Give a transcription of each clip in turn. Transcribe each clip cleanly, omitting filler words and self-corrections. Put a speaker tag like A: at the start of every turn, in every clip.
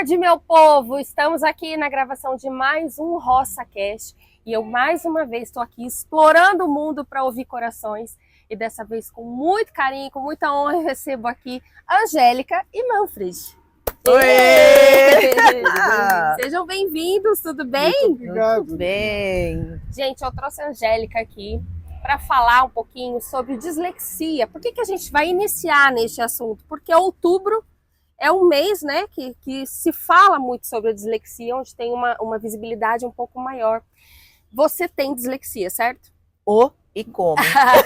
A: tarde, meu povo! Estamos aqui na gravação de mais um RoçaCast e eu mais uma vez estou aqui explorando o mundo para ouvir corações e dessa vez com muito carinho, com muita honra eu recebo aqui Angélica e Manfred.
B: Oi!
A: Sejam bem-vindos, tudo bem?
B: Muito obrigado. Muito bem.
A: Gente, eu trouxe a Angélica aqui para falar um pouquinho sobre dislexia. Por que a gente vai iniciar neste assunto? Porque outubro é um mês, né, que se fala muito sobre a dislexia, onde tem uma visibilidade um pouco maior. Você tem dislexia, certo?
B: E como?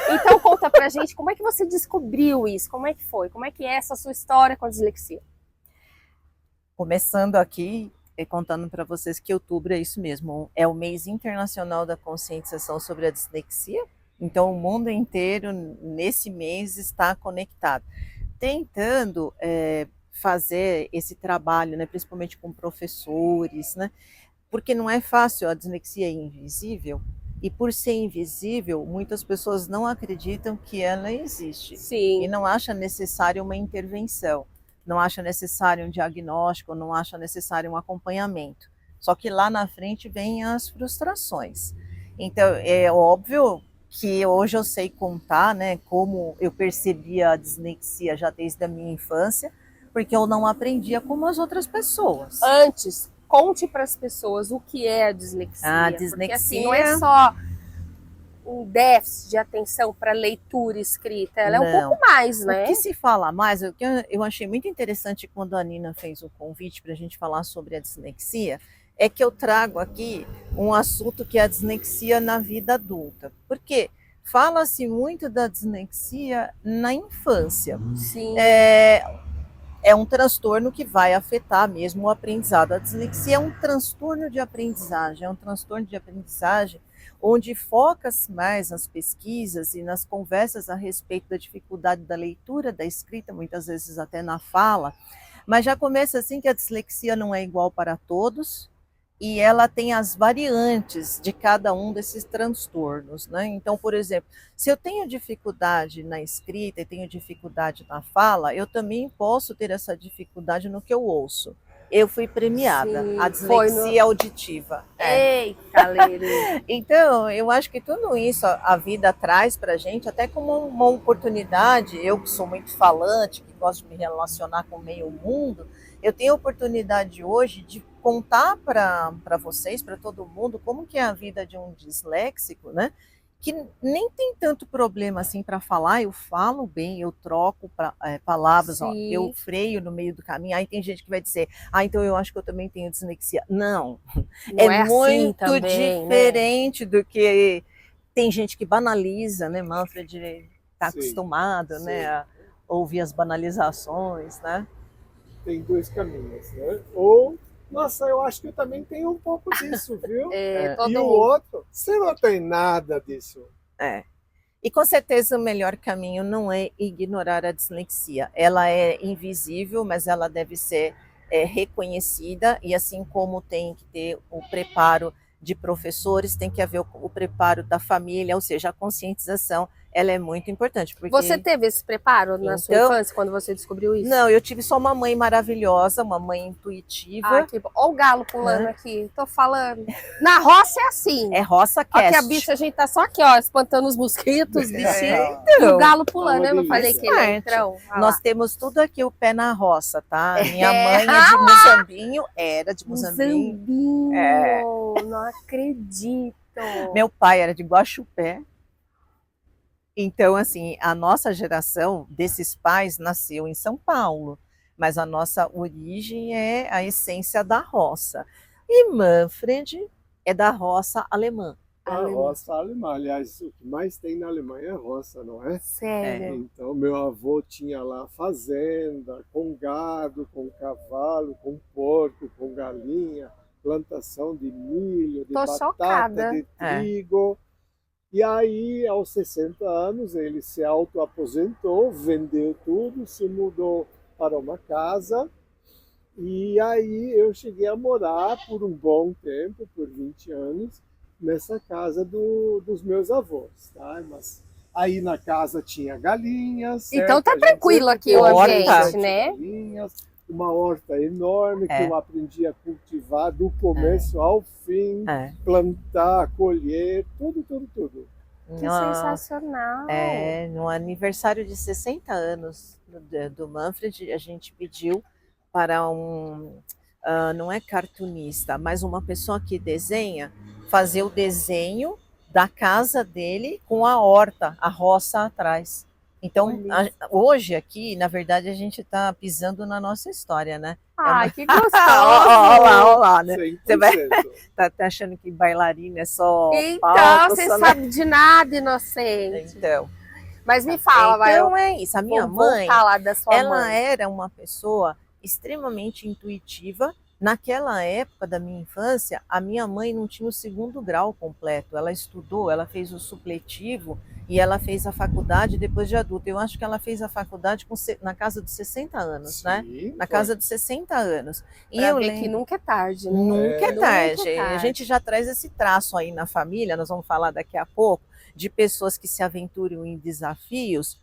A: Então conta pra gente como é que você descobriu isso, como é que foi, como é que é essa sua história com a dislexia?
B: Começando aqui e contando para vocês que outubro é isso mesmo, é o mês internacional da conscientização sobre a dislexia. Então o mundo inteiro nesse mês está conectado, tentando fazer esse trabalho, né, principalmente com professores, né, porque não é fácil, a dislexia é invisível, e por ser invisível, muitas pessoas não acreditam que ela existe.
A: Sim.
B: E não acham necessário uma intervenção, não acham necessário um diagnóstico, não acham necessário um acompanhamento. Só que lá na frente vêm as frustrações. Então, é óbvio que hoje eu sei contar, né, como eu percebia a dislexia já desde a minha infância, porque eu não aprendia como as outras pessoas.
A: Antes, conte para as pessoas o que é a dislexia.
B: A dislexia,
A: porque assim, não é só um déficit de atenção para leitura e escrita, ela é um pouco mais, né?
B: O que se fala mais, o que eu achei muito interessante quando a Nina fez o convite para a gente falar sobre a dislexia, é que eu trago aqui um assunto que é a dislexia na vida adulta. Por quê? Fala-se muito da dislexia na infância.
A: Sim.
B: É um transtorno que vai afetar mesmo o aprendizado. A dislexia é um transtorno de aprendizagem, onde foca-se mais nas pesquisas e nas conversas a respeito da dificuldade da leitura, da escrita, muitas vezes até na fala, mas já começa assim que a dislexia não é igual para todos, e ela tem as variantes de cada um desses transtornos, né? Então, por exemplo, se eu tenho dificuldade na escrita e tenho dificuldade na fala, eu também posso ter essa dificuldade no que eu ouço. Eu fui premiada,
A: Sim,
B: a dislexia auditiva.
A: Eita, Leire.
B: Então, eu acho que tudo isso a vida traz para a gente, até como uma oportunidade. Eu que sou muito falante, que gosto de me relacionar com o meio mundo, eu tenho a oportunidade hoje de contar para vocês, para todo mundo, como que é a vida de um disléxico, né? Que nem tem tanto problema assim para falar, eu falo bem, eu troco palavras, ó, eu freio no meio do caminho. Aí tem gente que vai dizer, então eu acho que eu também tenho dislexia. Não é muito assim também, diferente, né? Do que tem gente que banaliza, né? Manfred está acostumado, né, a ouvir as banalizações, né?
C: Tem dois caminhos, né? Ou, nossa, eu acho que eu também tenho um pouco disso, viu? E o outro, você não tem nada disso.
B: E com certeza o melhor caminho não é ignorar a dislexia. Ela é invisível, mas ela deve ser reconhecida, e assim como tem que ter o preparo de professores, tem que haver o preparo da família, ou seja, a conscientização, ela é muito importante. Porque...
A: Você teve esse preparo na sua infância, quando você descobriu isso?
B: Não, eu tive só uma mãe maravilhosa, uma mãe intuitiva.
A: Que bom. Olha o galo pulando aqui, tô falando. Na roça é assim.
B: É RoçaCast.
A: Aqui a bicha, a gente tá só aqui, ó, espantando os mosquitos, os bichinhos. E o galo pulando, né? Eu falei que ele é entrão.
B: Nós temos tudo aqui o pé na roça, tá? Minha mãe é de Muzambinho, era de Muzambinho.
A: Não acredito.
B: Meu pai era de Guaxupé. Então, assim, a nossa geração desses pais nasceu em São Paulo, mas a nossa origem é a essência da roça. E Manfred é da roça alemã.
C: A roça alemã. Aliás, o que mais tem na Alemanha é roça, não é?
A: Sério?
C: Então, meu avô tinha lá fazenda, com gado, com cavalo, com porco, com galinha, plantação de milho, de batata, de trigo. E aí, aos 60 anos, ele se auto-aposentou, vendeu tudo, se mudou para uma casa. E aí eu cheguei a morar por um bom tempo, por 20 anos, nessa casa dos meus avós, tá? Mas aí na casa tinha galinhas.
A: Então tá tranquilo aqui o ambiente, né?
C: Galinhas, uma horta enorme que eu aprendi a cultivar do começo ao fim, plantar, colher, tudo, tudo, tudo.
A: Que sensacional!
B: No aniversário de 60 anos do Manfred, a gente pediu para não é cartunista, mas uma pessoa que desenha, fazer o desenho da casa dele com a horta, a roça atrás. Então, hoje aqui, na verdade, a gente está pisando na nossa história, né?
A: Que gostoso!
B: Olha lá, né?
C: 100%.
B: Você vai tá achando que bailarina é só
A: então,
B: palco,
A: você sabe de nada, inocente.
B: Então.
A: Mas me fala,
B: então é isso. A minha mãe,
A: ela
B: era uma pessoa extremamente intuitiva. Naquela época da minha infância, a minha mãe não tinha o 2º grau completo. Ela estudou, ela fez o supletivo e ela fez a faculdade depois de adulta. Eu acho que ela fez a faculdade na casa dos 60 anos, né? Na casa dos 60 anos.
A: E eu lembro que nunca é tarde, né?
B: Nunca é tarde. A gente já traz esse traço aí na família, nós vamos falar daqui a pouco, de pessoas que se aventuram em desafios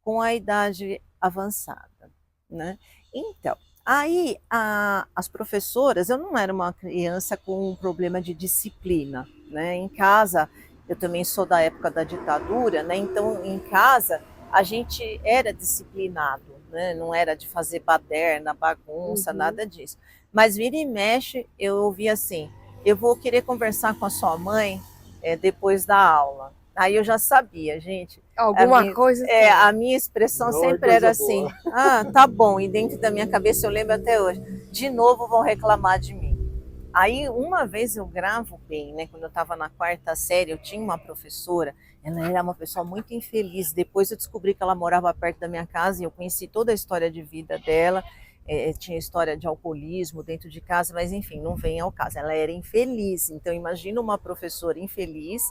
B: com a idade avançada, né? Então, aí as professoras, eu não era uma criança com um problema de disciplina, né? Em casa, eu também sou da época da ditadura, né? Então em casa a gente era disciplinado, né? Não era de fazer baderna, bagunça, nada disso. Mas vira e mexe, eu ouvi assim, eu vou querer conversar com a sua mãe depois da aula. Aí eu já sabia, gente.
A: Alguma coisa.
B: A minha expressão sempre era assim, tá bom. E dentro da minha cabeça eu lembro até hoje, de novo vão reclamar de mim. Aí uma vez eu gravo bem, né? Quando eu estava na 4ª série, eu tinha uma professora, ela era uma pessoa muito infeliz. Depois eu descobri que ela morava perto da minha casa e eu conheci toda a história de vida dela. Tinha história de alcoolismo dentro de casa, mas enfim, não vem ao caso. Ela era infeliz, então imagina uma professora infeliz.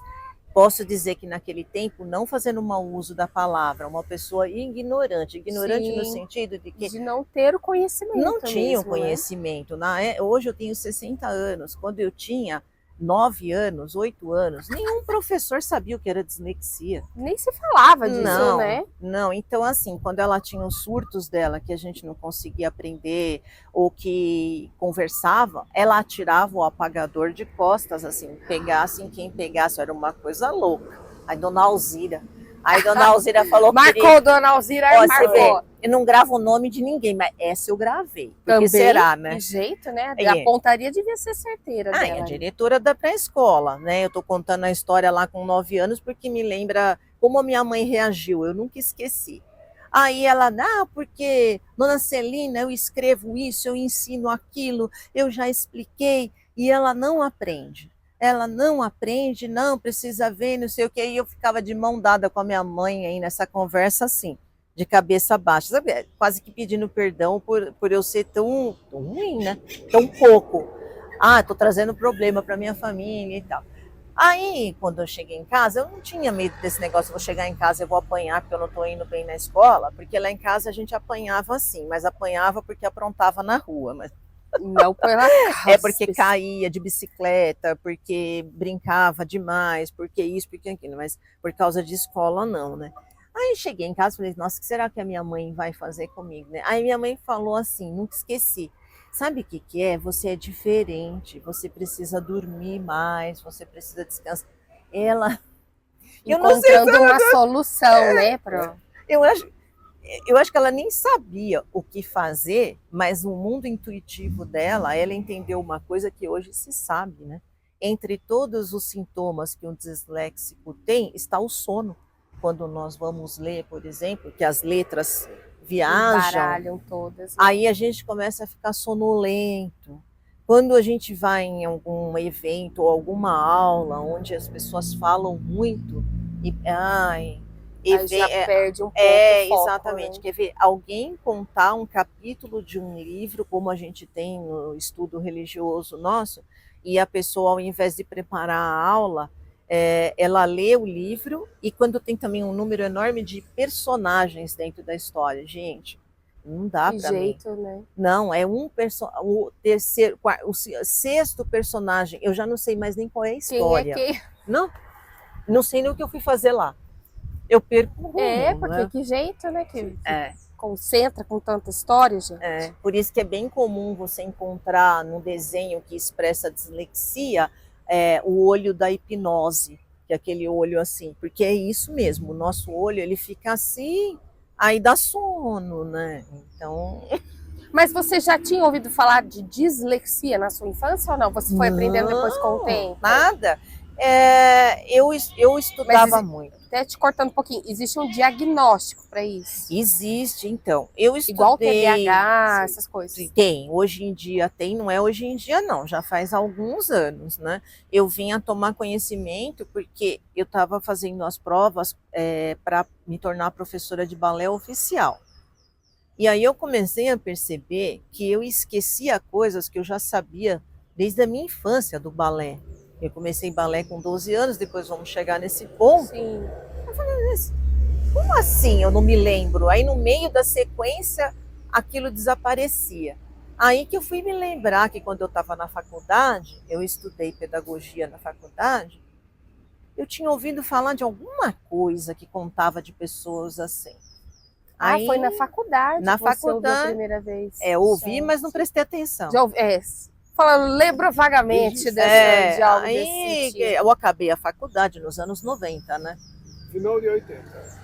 B: Posso dizer que naquele tempo, não fazendo mau uso da palavra, uma pessoa ignorante no sentido de que...
A: De não ter o conhecimento.
B: Não tinha o
A: mesmo,
B: conhecimento. Né? Hoje eu tenho 60 anos, quando eu tinha 9 anos, 8 anos, nenhum professor sabia o que era dislexia.
A: Nem se falava disso, né?
B: Não, então assim, quando ela tinha os surtos dela, que a gente não conseguia aprender, ou que conversava, ela atirava o apagador de costas, assim, pegasse quem pegasse, era uma coisa louca. Aí Dona Alzira falou...
A: Marcou, Dona Alzira, marcou.
B: Eu não gravo o nome de ninguém, mas essa eu gravei. Porque será, né?
A: De jeito, né? A pontaria devia ser certeira dela.
B: É a diretora da pré-escola, né? Eu tô contando a história lá com 9 anos porque me lembra como a minha mãe reagiu, eu nunca esqueci. Aí ela, porque Dona Celina, eu escrevo isso, eu ensino aquilo, eu já expliquei, e ela não aprende. Ela não aprende, não precisa ver, não sei o que. E eu ficava de mão dada com a minha mãe aí nessa conversa assim, de cabeça baixa, sabe? Quase que pedindo perdão por eu ser tão ruim, né? Tão pouco. Tô trazendo problema para minha família e tal. Aí, quando eu cheguei em casa, eu não tinha medo desse negócio, vou chegar em casa e vou apanhar porque eu não estou indo bem na escola, porque lá em casa a gente apanhava assim, mas apanhava porque aprontava na rua, mas...
A: Não pela casa.
B: Porque caía de bicicleta, porque brincava demais, porque isso, porque aquilo, mas por causa de escola não, né? Aí cheguei em casa e falei, nossa, o que será que a minha mãe vai fazer comigo, né? Aí minha mãe falou assim, nunca esqueci, sabe o que é? Você é diferente, você precisa dormir mais, você precisa descansar. Ela...
A: Encontrando uma solução, né?
B: Eu acho que ela nem sabia o que fazer, mas no mundo intuitivo dela, ela entendeu uma coisa que hoje se sabe, né? Entre todos os sintomas que um disléxico tem, está o sono. Quando nós vamos ler, por exemplo, que as letras viajam,
A: baralham todas, né?
B: Aí a gente começa a ficar sonolento. Quando a gente vai em algum evento ou alguma aula onde as pessoas falam muito,
A: já perde um pouco o foco,
B: exatamente.
A: Né?
B: Quer ver alguém contar um capítulo de um livro, como a gente tem no estudo religioso nosso, e a pessoa, ao invés de preparar a aula, ela lê o livro, e quando tem também um número enorme de personagens dentro da história, gente, não dá para mim.
A: Né?
B: Não, é o terceiro, o sexto personagem, eu já não sei mais nem qual é a história.
A: Quem é quem?
B: Não sei nem o que eu fui fazer lá. Eu perco o rumo,
A: porque
B: né?
A: que jeito, né? concentra com tanta história, gente.
B: Por isso que é bem comum você encontrar no desenho que expressa dislexia o olho da hipnose, que é aquele olho assim, porque é isso mesmo, o nosso olho ele fica assim, aí dá sono, né? Então...
A: Mas você já tinha ouvido falar de dislexia na sua infância ou não? Você foi aprendendo depois com o tempo?
B: Nada. Eu estudava muito.
A: Até te cortando um pouquinho, existe um diagnóstico para isso?
B: Existe, então. Eu estudei...
A: Igual TDAH, essas coisas.
B: Tem, hoje em dia tem, não é hoje em dia não, já faz alguns anos, né? Eu vim a tomar conhecimento porque eu estava fazendo as provas para me tornar professora de balé oficial. E aí eu comecei a perceber que eu esquecia coisas que eu já sabia desde a minha infância do balé. Eu comecei balé com 12 anos, depois vamos chegar nesse ponto.
A: Sim.
B: Eu falei, como assim eu não me lembro? Aí no meio da sequência, aquilo desaparecia. Aí que eu fui me lembrar que quando eu estava na faculdade, eu estudei pedagogia na faculdade, eu tinha ouvido falar de alguma coisa que contava de pessoas assim.
A: Aí, foi na faculdade
B: na
A: que você
B: faculdade,
A: ouviu a primeira vez?
B: Ouvi, mas não prestei atenção.
A: Lembro vagamente de algo desse tipo.
B: Eu acabei a faculdade nos anos 90, né?
C: Final de 80.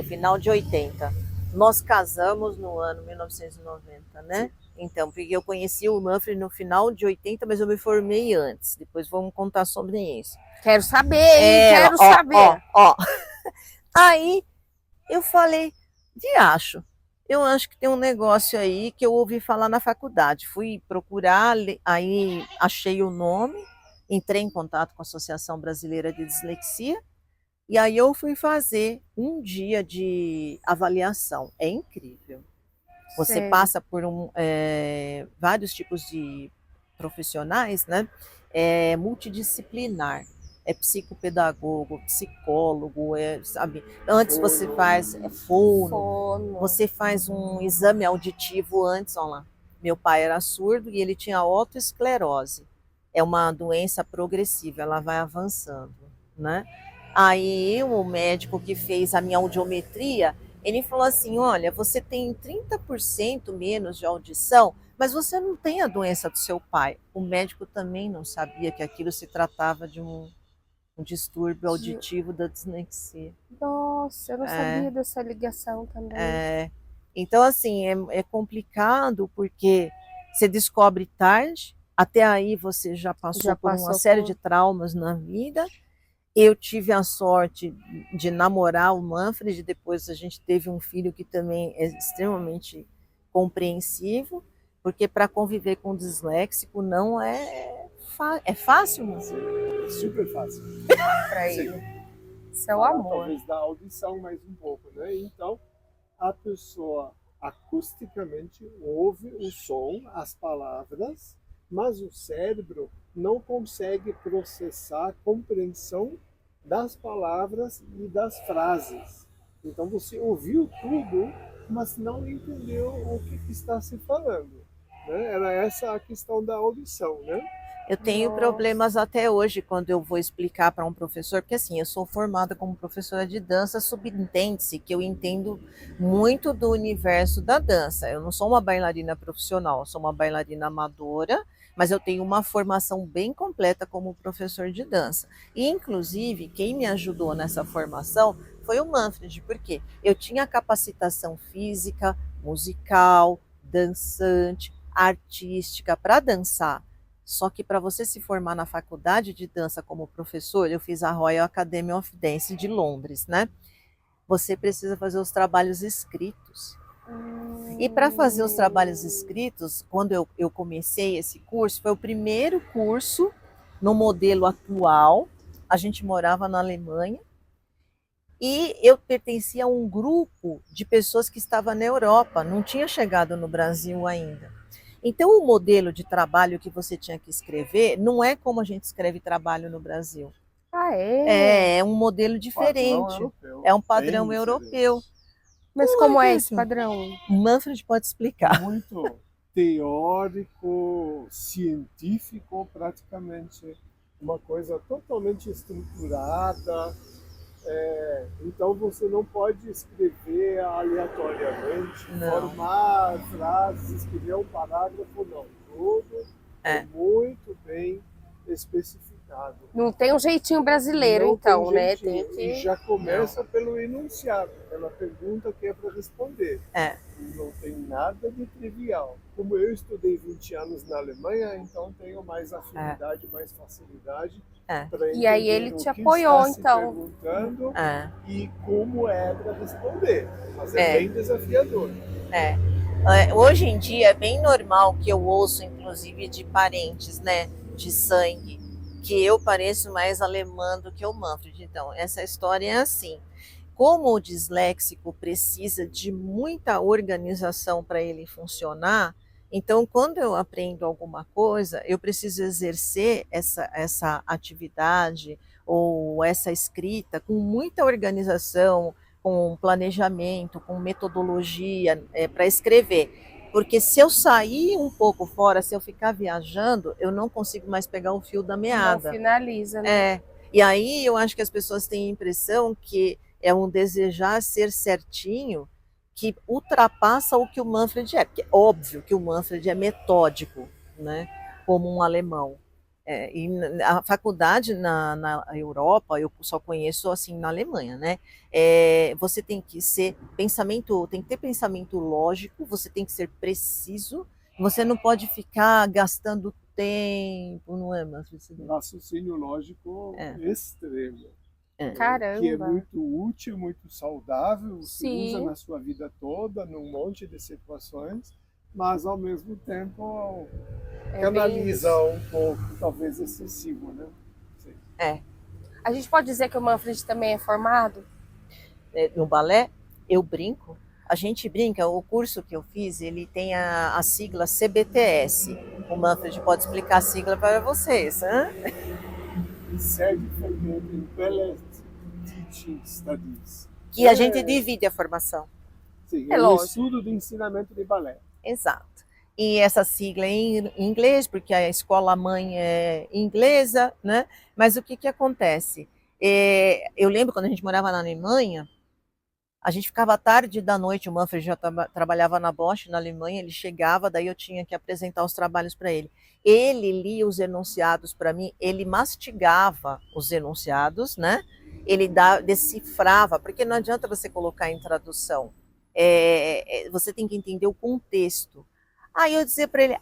B: Final de 80. Nós casamos no ano 1990, né? Então, porque eu conheci o Manfred no final de 80, mas eu me formei antes. Depois vamos contar sobre isso.
A: Quero saber, quero saber.
B: Aí eu falei, eu acho que tem um negócio aí que eu ouvi falar na faculdade. Fui procurar, aí achei o nome, entrei em contato com a Associação Brasileira de Dislexia, e aí eu fui fazer um dia de avaliação. É incrível. Você passa por vários tipos de profissionais, né? É multidisciplinar. É psicopedagogo, psicólogo, sabe? Antes você faz fono, você faz um exame auditivo antes, olha lá. Meu pai era surdo e ele tinha otoesclerose. É uma doença progressiva, ela vai avançando, né? Aí o médico que fez a minha audiometria, ele falou assim, olha, você tem 30% menos de audição, mas você não tem a doença do seu pai. O médico também não sabia que aquilo se tratava de um distúrbio auditivo da dislexia.
A: Nossa, eu não sabia dessa ligação também.
B: Então, assim, é complicado porque você descobre tarde, até aí você já passou por uma série de traumas na vida. Eu tive a sorte de namorar o Manfred, depois a gente teve um filho que também é extremamente compreensivo, porque para conviver com disléxico não é fácil, mas
C: é super fácil
A: para ele. Isso é o amor.
C: Talvez da audição mais um pouco, né? Então a pessoa acusticamente ouve o som, as palavras, mas o cérebro não consegue processar a compreensão das palavras e das frases. Então você ouviu tudo, mas não entendeu o que está se falando, né? Era essa a questão da audição, né?
B: Eu tenho problemas até hoje quando eu vou explicar para um professor, porque assim, eu sou formada como professora de dança, subentende-se que eu entendo muito do universo da dança. Eu não sou uma bailarina profissional, eu sou uma bailarina amadora, mas eu tenho uma formação bem completa como professor de dança. E, inclusive, quem me ajudou nessa formação foi o Manfred, porque eu tinha capacitação física, musical, dançante, artística para dançar. Só que para você se formar na faculdade de dança como professor, eu fiz a Royal Academy of Dance de Londres, né? Você precisa fazer os trabalhos escritos. E para fazer os trabalhos escritos, quando eu comecei esse curso, foi o primeiro curso no modelo atual. A gente morava na Alemanha e eu pertencia a um grupo de pessoas que estava na Europa, não tinha chegado no Brasil ainda. Então, o modelo de trabalho que você tinha que escrever não é como a gente escreve trabalho no Brasil. É um modelo diferente. É um padrão europeu.
A: Mas como é esse padrão?
B: O Manfred pode explicar.
C: Muito teórico, científico, praticamente. Uma coisa totalmente estruturada. Então você não pode escrever aleatoriamente,
B: Não.
C: formar frases, escrever um parágrafo, não. Tudo é muito bem especificado.
A: Não tem um jeitinho brasileiro,
C: Não
A: então,
C: tem
A: né?
C: jeitinho.
A: Tem que...
C: E já começa pelo enunciado, pela pergunta que é para responder. Não tem nada de trivial. Como eu estudei 20 anos na Alemanha, então tenho mais afinidade, mais facilidade para entender
A: e aí ele te
C: o que
A: apoiou,
C: está
A: então.
C: se perguntando e como é para responder. Mas é bem desafiador.
B: Hoje em dia é bem normal que eu ouço, inclusive, de parentes, né, de sangue, que eu pareço mais alemã do que o Manfred. Então, essa história é assim. Como o disléxico precisa de muita organização para ele funcionar, então, quando eu aprendo alguma coisa, eu preciso exercer essa atividade ou essa escrita com muita organização, com planejamento, com metodologia para escrever. Porque se eu sair um pouco fora, se eu ficar viajando, eu não consigo mais pegar o fio da meada.
A: Não finaliza, né?
B: E aí eu acho que as pessoas têm a impressão que é um desejar ser certinho que ultrapassa o que o Manfred é. Porque é óbvio que o Manfred é metódico, né? Como um alemão. E a faculdade na Europa, eu só conheço assim na Alemanha, né? Você tem que tem que ter pensamento lógico, você tem que ser preciso, você não pode ficar gastando tempo, não é, Manfred?
C: Raciocínio lógico extremo.
A: Caramba.
C: Que é muito útil, muito saudável, você usa na sua vida toda, num monte de situações, mas ao mesmo tempo canaliza um pouco, talvez excessivo, né? Sim.
A: A gente pode dizer que o Manfred também é formado?
B: No balé, eu brinco. A gente brinca, o curso que eu fiz, ele tem a sigla CBTS. O Manfred pode explicar a sigla para vocês, hein?
C: Certificate in Ballet Teaching Studies.
B: Que a gente divide a formação.
C: Sim, é o estudo do ensinamento de balé.
B: Exato. E essa sigla é em inglês, porque a escola mãe é inglesa, né? Mas o que acontece? Eu lembro quando a gente morava na Alemanha, a gente ficava tarde da noite, o Manfred já trabalhava na Bosch, na Alemanha, ele chegava, daí eu tinha que apresentar os trabalhos para ele. Ele lia os enunciados para mim, ele mastigava os enunciados, né? Ele decifrava, porque não adianta você colocar em tradução, você tem que entender o contexto. Aí eu dizia para ele,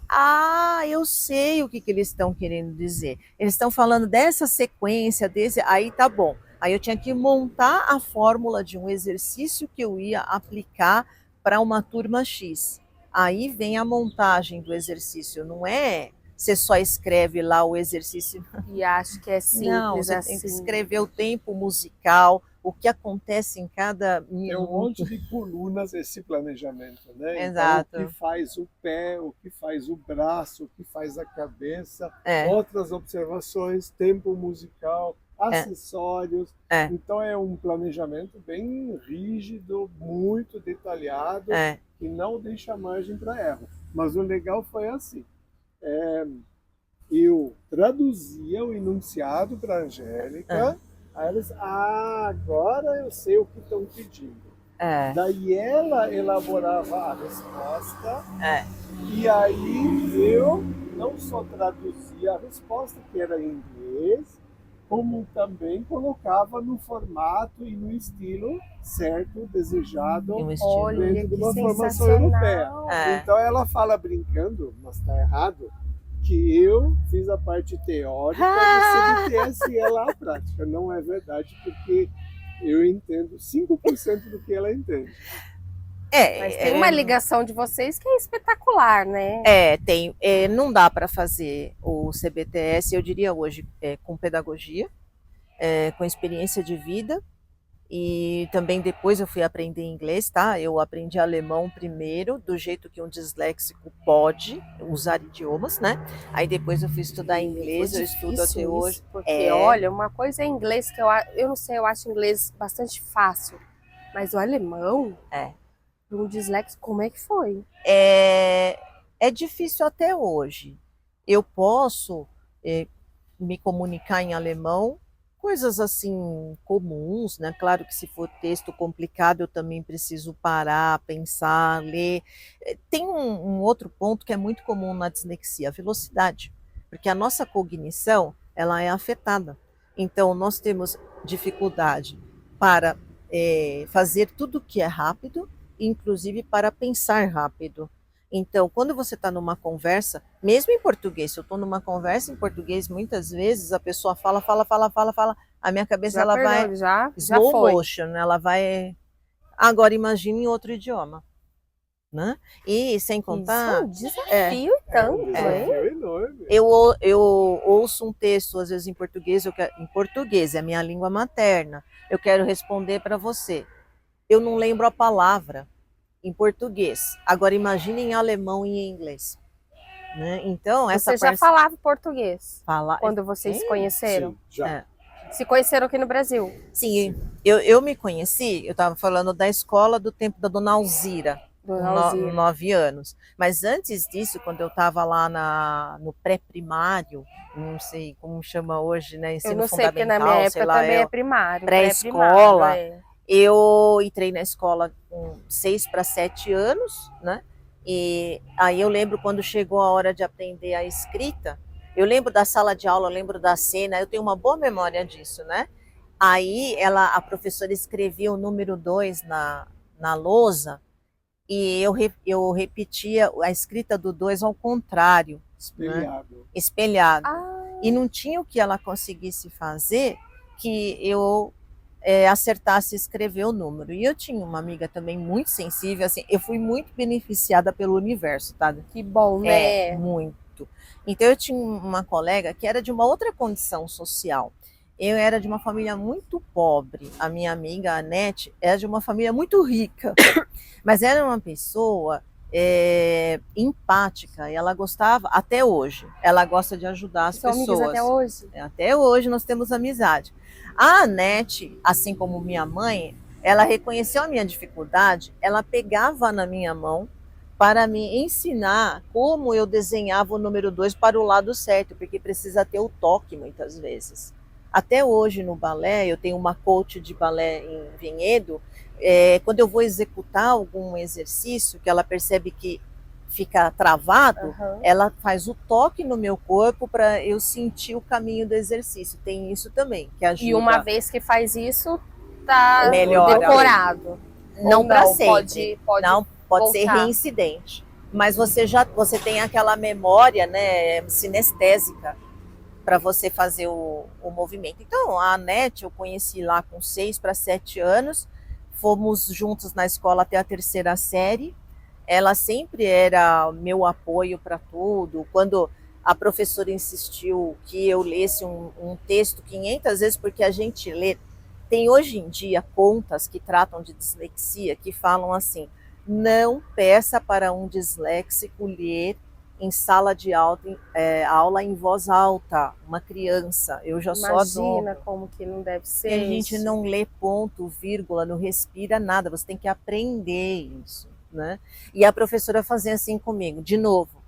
B: eu sei o que eles estão querendo dizer. Eles estão falando dessa sequência, aí tá bom. Aí eu tinha que montar a fórmula de um exercício que eu ia aplicar para uma turma X. Aí vem a montagem do exercício, não é você só escreve lá o exercício.
A: E acho que é simples.
B: Não, você tem que escrever o tempo musical, o que acontece em cada minuto.
C: É um monte de colunas esse planejamento, né?
B: Exato.
C: Então, o que faz o pé, o que faz o braço, o que faz a cabeça, outras observações, tempo musical, acessórios. Então é um planejamento bem rígido, muito detalhado, que não deixa margem para erro. Mas o legal foi assim. Eu traduzia o enunciado para a Angélica, aí ela disse, agora eu sei o que estão pedindo. Daí ela elaborava a resposta, e aí eu não só traduzia a resposta, que era em inglês, como também colocava no formato e no estilo certo, desejado, dentro de uma formação europeia. Então ela fala brincando, mas está errado, que eu fiz a parte teórica do CBTS e ela a prática. Não é verdade, porque eu entendo 5% do que ela entende.
A: Mas tem uma ligação de vocês que é espetacular, né?
B: Tem. Não dá para fazer o CBTS, eu diria hoje, com pedagogia, com experiência de vida, e também depois eu fui aprender inglês, tá? Eu aprendi alemão primeiro, do jeito que um disléxico pode usar idiomas, né? Aí depois eu fui estudar inglês, eu estudo até hoje.
A: Porque, olha, uma coisa é inglês que eu não sei, eu acho inglês bastante fácil, mas o alemão, para um disléxico, como é que foi?
B: É difícil até hoje. Eu posso me comunicar em alemão coisas assim comuns, né? Claro que se for texto complicado eu também preciso parar, pensar, ler. Tem um outro ponto que é muito comum na dislexia, a velocidade, porque a nossa cognição ela é afetada. Então nós temos dificuldade para fazer tudo que é rápido, inclusive para pensar rápido. Então, quando você está numa conversa, mesmo em português, se eu estou numa conversa em português, muitas vezes a pessoa fala, a minha cabeça ela vai slow motion, ela vai. Agora imagine em outro idioma, né? E sem contar.
A: Isso é um desafio e tanto,
C: hein?
B: Eu ouço um texto, às vezes em português, em português, é a minha língua materna. Eu quero responder para você. Eu não lembro a palavra em português. Agora imagine em alemão e em inglês. Né? Então,
A: você já falava português quando vocês se conheceram?
C: Sim, já.
A: Se conheceram aqui no Brasil?
B: Sim, eu me conheci, eu estava falando da escola do tempo da Dona Alzira, 9 anos. Mas antes disso, quando eu estava lá no pré-primário, não sei como chama hoje, né? Ensino
A: eu não sei,
B: fundamental,
A: porque na minha época
B: lá,
A: também é primário.
B: Pré-escola. Eu entrei na escola com 6 para 7 anos, né? E aí eu lembro quando chegou a hora de aprender a escrita, eu lembro da sala de aula, eu lembro da cena, eu tenho uma boa memória disso, né? Aí a professora escrevia o número 2 na lousa e eu repetia a escrita do 2 ao contrário.
C: Espelhado.
B: Né? Espelhado. E não tinha o que ela conseguisse fazer que eu acertasse escrever o número. E eu tinha uma amiga também muito sensível, assim, eu fui muito beneficiada pelo universo, tá?
A: Que bom, né?
B: Muito. Então eu tinha uma colega que era de uma outra condição social. Eu era de uma família muito pobre. A minha amiga, a Anete, era de uma família muito rica. Mas era uma pessoa empática, e ela gostava, até hoje, ela gosta de ajudar as pessoas.
A: São amigas até hoje?
B: Até hoje nós temos amizade. A Anete, assim como minha mãe, ela reconheceu a minha dificuldade, ela pegava na minha mão para me ensinar como eu desenhava o número 2 para o lado certo, porque precisa ter o toque muitas vezes. Até hoje no balé, eu tenho uma coach de balé em Vinhedo, quando eu vou executar algum exercício que ela percebe que fica travado, ela faz o toque no meu corpo para eu sentir o caminho do exercício. Tem isso também, que ajuda.
A: E uma vez que faz isso, tá decorado.
B: Não para sempre.
A: Pode
B: voltar. Ser reincidente. Mas você tem aquela memória, né, sinestésica para você fazer o movimento. Então, a Anete eu conheci lá com 6 para 7 anos, fomos juntos na escola até a 3ª série. Ela sempre era meu apoio para tudo. Quando a professora insistiu que eu lesse um texto 500 vezes, porque a gente lê. Tem hoje em dia contas que tratam de dislexia, que falam assim: não peça para um disléxico ler em sala de aula em voz alta, uma criança. Eu já sou adulta.
A: Imagina como que não deve ser.
B: A gente não lê ponto, vírgula, não respira nada. Você tem que aprender isso. Né? E a professora fazia assim comigo, de novo.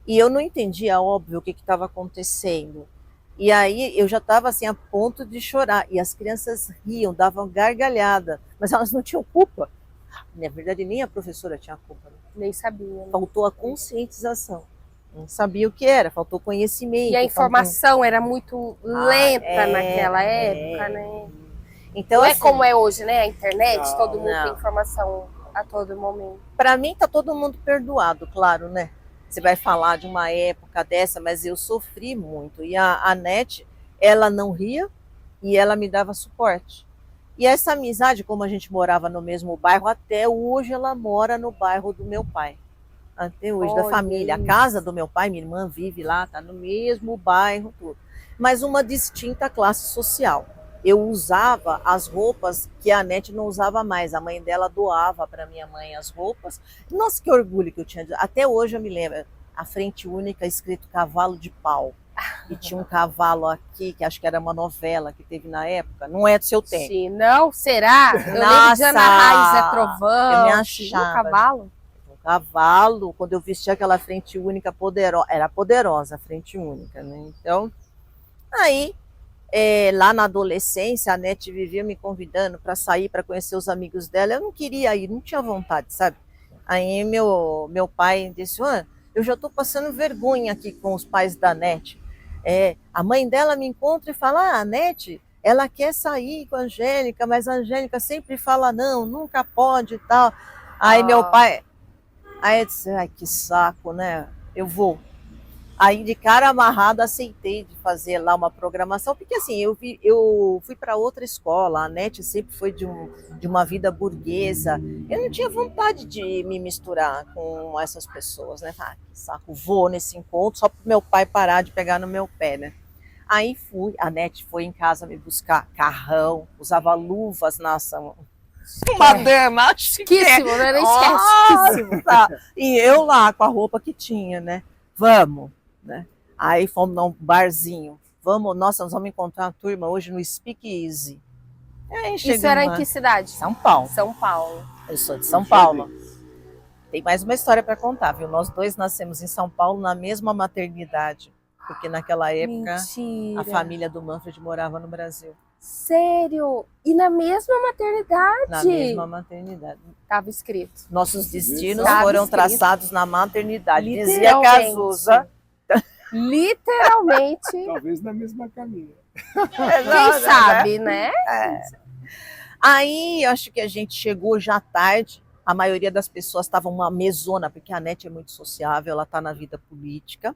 B: E eu não entendia, óbvio, o que estava acontecendo. E aí eu já estava assim a ponto de chorar. E as crianças riam, davam gargalhada, mas elas não tinham culpa. Na verdade, nem a professora tinha culpa. Né?
A: Nem sabia. Né?
B: Faltou a conscientização. Não sabia o que era, faltou conhecimento.
A: E a informação era muito lenta naquela época, né?
B: Então,
A: não
B: assim,
A: é como é hoje, né? A internet, todo mundo tem informação a todo momento.
B: Para mim, tá todo mundo perdoado, claro, né? Você vai falar de uma época dessa, mas eu sofri muito. E a Anete, ela não ria e ela me dava suporte. E essa amizade, como a gente morava no mesmo bairro, até hoje ela mora no bairro do meu pai. Até hoje, da família. A casa do meu pai, minha irmã vive lá, tá no mesmo bairro, tudo. Mas uma distinta classe social. Eu usava as roupas que a Anete não usava mais. A mãe dela doava para minha mãe as roupas. Nossa, que orgulho que eu tinha. Até hoje eu me lembro. A frente única escrito cavalo de pau. E tinha um cavalo aqui, que acho que era uma novela que teve na época. Não é do seu tempo.
A: Sim, não? Será? Eu lembro de Ana Raiz, Zé Trovão.
B: Eu me achava.
A: Um cavalo?
B: Um cavalo, quando eu vestia aquela frente única poderosa. Era poderosa a frente única, né? Então, aí lá na adolescência, a Nete vivia me convidando para sair, para conhecer os amigos dela. Eu não queria ir, não tinha vontade, sabe? Aí meu pai disse, eu já estou passando vergonha aqui com os pais da Nete. A mãe dela me encontra e fala, a Nete, ela quer sair com a Angélica, mas a Angélica sempre fala não, nunca pode e tal. Aí meu pai, eu disse, ai que saco, né? Eu vou. Aí de cara amarrada aceitei de fazer lá uma programação, porque assim, eu fui para outra escola, a Nete sempre foi de uma vida burguesa, eu não tinha vontade de me misturar com essas pessoas, né? Que saco, vou nesse encontro só para meu pai parar de pegar no meu pé, né? Aí fui, a Nete foi em casa me buscar carrão, usava luvas na ação. Uma dama
A: chiquíssimo, né?
B: Esquece. Tá. E eu lá com a roupa que tinha, né? Vamos, né? Aí fomos num barzinho. Vamos, nossa, nós vamos encontrar uma turma hoje no Speak Easy.
A: Isso era em que cidade?
B: São Paulo.
A: São Paulo.
B: Eu sou de São Paulo. Tem mais uma história para contar, viu? Nós dois nascemos em São Paulo na mesma maternidade, porque naquela época a família do Manfred morava no Brasil.
A: Sério? E na mesma maternidade?
B: Na mesma maternidade.
A: Estava escrito.
B: Nossos destinos foram traçados na maternidade. Dizia
A: Cazuza. Literalmente.
C: Talvez na mesma caminha.
A: Quem sabe, né?
B: Aí, acho que a gente chegou já tarde. A maioria das pessoas estava uma mesona, porque a Nete é muito sociável, ela está na vida política,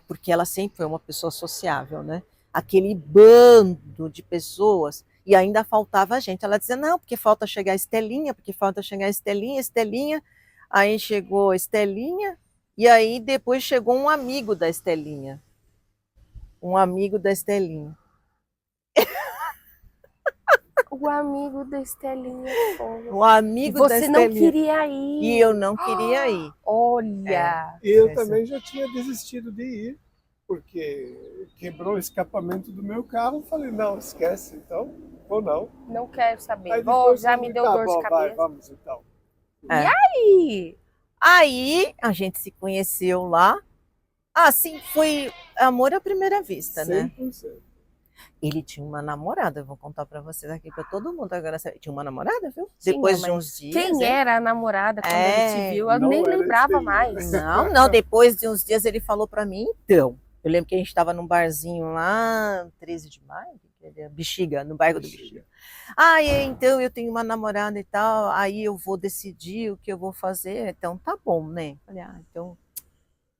B: porque ela sempre foi uma pessoa sociável, né? Aquele bando de pessoas, e ainda faltava a gente. Ela dizia, não, porque falta chegar a Estelinha, Estelinha. Aí chegou a Estelinha, e aí depois chegou um amigo da Estelinha. O amigo da Estelinha.
A: Você não queria ir.
B: E eu não queria ir.
A: Olha.
C: Eu também já tinha desistido de ir, porque quebrou o escapamento do meu carro. Falei, não, esquece, então, ou não.
A: Não quero saber.
C: Aí
A: Já me deu dor de cabeça.
C: Vai, vamos então.
A: E aí?
B: Aí a gente se conheceu lá. Assim, foi amor à primeira vista, 100%. Né? Ele tinha uma namorada, eu vou contar pra vocês aqui, pra todo mundo agora. Tinha uma namorada, viu?
A: Sim,
B: depois de uns dias.
A: Quem era a namorada quando ele te viu? Eu nem lembrava mais.
B: Não, depois de uns dias ele falou pra mim, então. Eu lembro que a gente tava num barzinho lá, 13 de maio, Bexiga, no bairro do Bexiga. Então eu tenho uma namorada e tal, aí eu vou decidir o que eu vou fazer. Então tá bom, né? Falei, então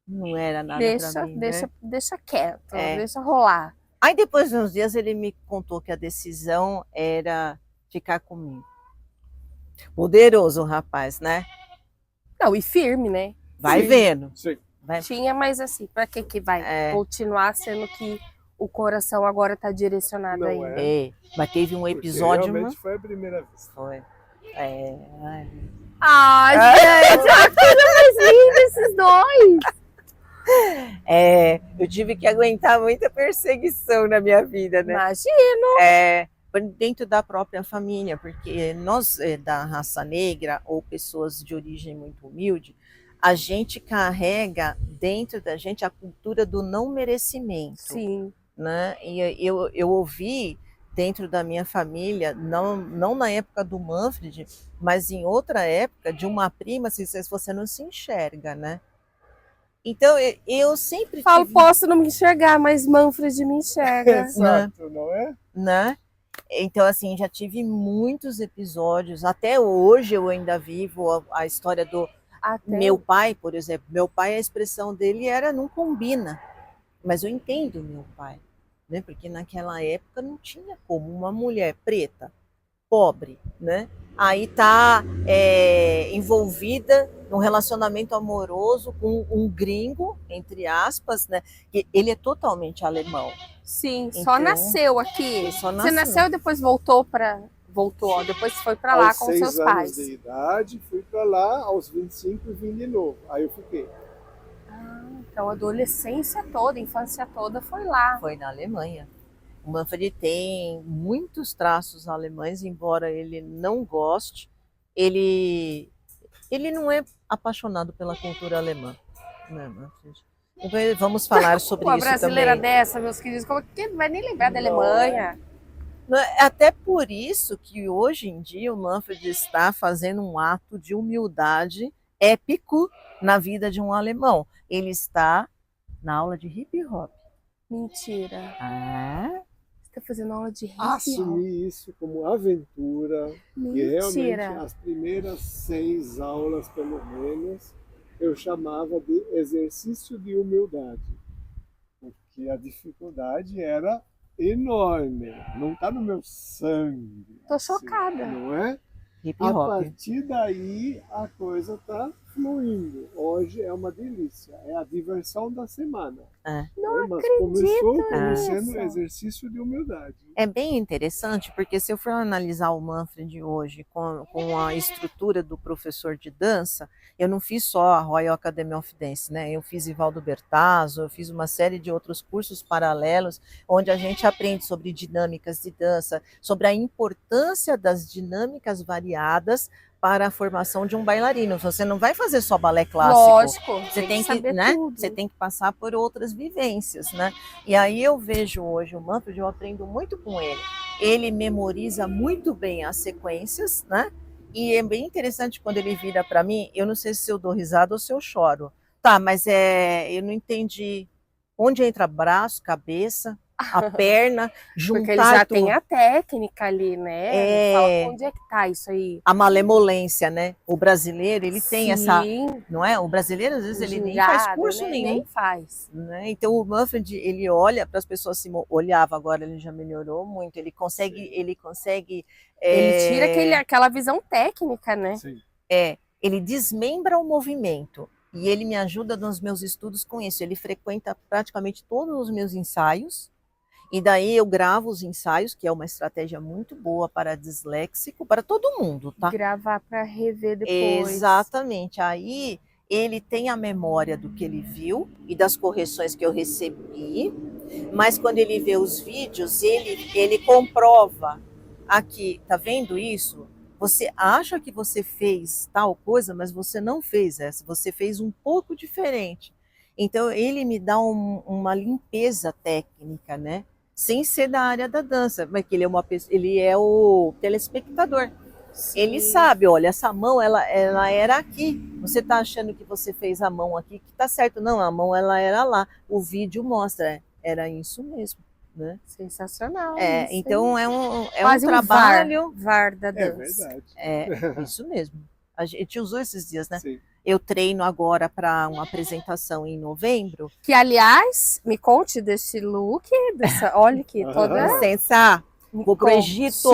B: não era nada pra mim,
A: deixa quieto, deixa rolar.
B: Aí depois de uns dias ele me contou que a decisão era ficar comigo. Poderoso o rapaz, né?
A: Não, e firme, né?
B: Vai vendo.
C: Sim.
A: Tinha, mas assim, pra que vai continuar sendo que o coração agora tá direcionado aí?
B: Mas teve um episódio...
C: Realmente foi a primeira vez.
B: Foi.
A: Gente, a coisa mais linda esses dois!
B: Eu tive que aguentar muita perseguição na minha vida, né?
A: Imagino!
B: Dentro da própria família, porque nós da raça negra ou pessoas de origem muito humilde, a gente carrega dentro da gente a cultura do não merecimento.
A: Sim.
B: Né? E eu ouvi dentro da minha família, não na época do Manfred, mas em outra época, de uma prima, se você não se enxerga, né? Então, eu sempre
A: posso não me enxergar, mas Manfred me enxerga.
C: Exato, não é?
B: Né? Então, assim, já tive muitos episódios. Até hoje eu ainda vivo a história do meu pai, por exemplo. Meu pai, a expressão dele era não combina. Mas eu entendo meu pai, né? Porque naquela época não tinha como uma mulher preta, pobre, né? Aí tá envolvida num relacionamento amoroso com um gringo, entre aspas, né? Ele é totalmente alemão.
A: Sim, então, só nasceu aqui.
B: Só nasceu.
A: Você nasceu e depois depois foi para lá com seus pais.
C: Aos 6 anos de idade, fui para lá, aos 25 e vim de novo. Aí eu fiquei.
A: Então a adolescência toda, a infância toda foi lá.
B: Foi na Alemanha. O Manfred tem muitos traços alemães, embora ele não goste. Ele não é apaixonado pela cultura alemã, né, Manfred? Vamos falar sobre
A: Uma
B: isso
A: brasileira
B: também.
A: dessa, meus queridos, como que não vai nem lembrar da Alemanha?
B: Até por isso que hoje em dia o Manfred está fazendo um ato de humildade épico na vida de um alemão. Ele está na aula de hip hop.
A: Mentira.
B: Ah,
A: Você está fazendo aula de hip hop?
C: Assumi isso como aventura. E realmente
A: Mentira.
C: as primeiras 6 aulas, pelo menos, eu chamava de exercício de humildade. Porque a dificuldade era enorme. Não está no meu sangue.
A: Tô chocada.
C: Não é?
B: hip
C: A
B: hop.
C: partir daí a coisa está fluindo. Hoje é uma delícia. É a diversão da semana.
A: Não
C: Mas
A: acredito
C: começou como sendo
A: nisso.
C: exercício de humildade.
B: É bem interessante, porque se eu for analisar o Manfred hoje com a estrutura do professor de dança, eu não fiz só a Royal Academy of Dance, né? Eu fiz Ivaldo Bertazzo, eu fiz uma série de outros cursos paralelos, onde a gente aprende sobre dinâmicas de dança, sobre a importância das dinâmicas variadas para a formação de um bailarino. Você não vai fazer só balé clássico.
A: Lógico,
B: Você tem que,
A: saber
B: né?
A: tudo.
B: Você tem que passar por outras vivências, né? E aí eu vejo hoje o Manfred, eu aprendo muito com ele. Ele memoriza muito bem as sequências, né? E é bem interessante quando ele vira para mim, eu não sei se eu dou risada ou se eu choro. Tá, mas eu não entendi onde entra braço, cabeça, a perna, juntar
A: Porque ele já
B: tudo.
A: tem a técnica ali, né? Ele fala, onde é que tá isso aí?
B: A malemolência, né? O brasileiro, ele tem essa,
A: Sim,
B: não é? O brasileiro às vezes ele nem
A: gingado,
B: faz curso
A: né?
B: nenhum,
A: Nem faz.
B: né? Então o Manfred, ele olha para as pessoas, se olhava, agora ele já melhorou muito, ele consegue
A: Ele tira aquela visão técnica, né?
C: Sim.
B: ele desmembra o movimento e ele me ajuda nos meus estudos com isso. Ele frequenta praticamente todos os meus ensaios e daí eu gravo os ensaios, que é uma estratégia muito boa para disléxico, para todo mundo, tá?
A: Gravar para rever depois.
B: Exatamente. Aí ele tem a memória do que ele viu e das correções que eu recebi, mas quando ele vê os vídeos, ele comprova aqui, tá vendo isso? Você acha que você fez tal coisa, mas você não fez essa, você fez um pouco diferente. Então ele me dá uma limpeza técnica, né? Sem ser da área da dança, mas que ele é o telespectador. Sim. Ele sabe, olha, essa mão ela era aqui. Você está achando que você fez a mão aqui, que tá certo? Não, a mão ela era lá. O vídeo mostra, era isso mesmo, né?
A: Sensacional.
B: Então é um
A: trabalho VAR da dança.
C: É verdade.
B: Isso mesmo. A gente usou esses dias, né?
C: Sim.
B: Eu treino agora para uma apresentação em novembro.
A: Que, aliás, me conte desse look, olha aqui, toda...
B: Licença, vou pro Egito.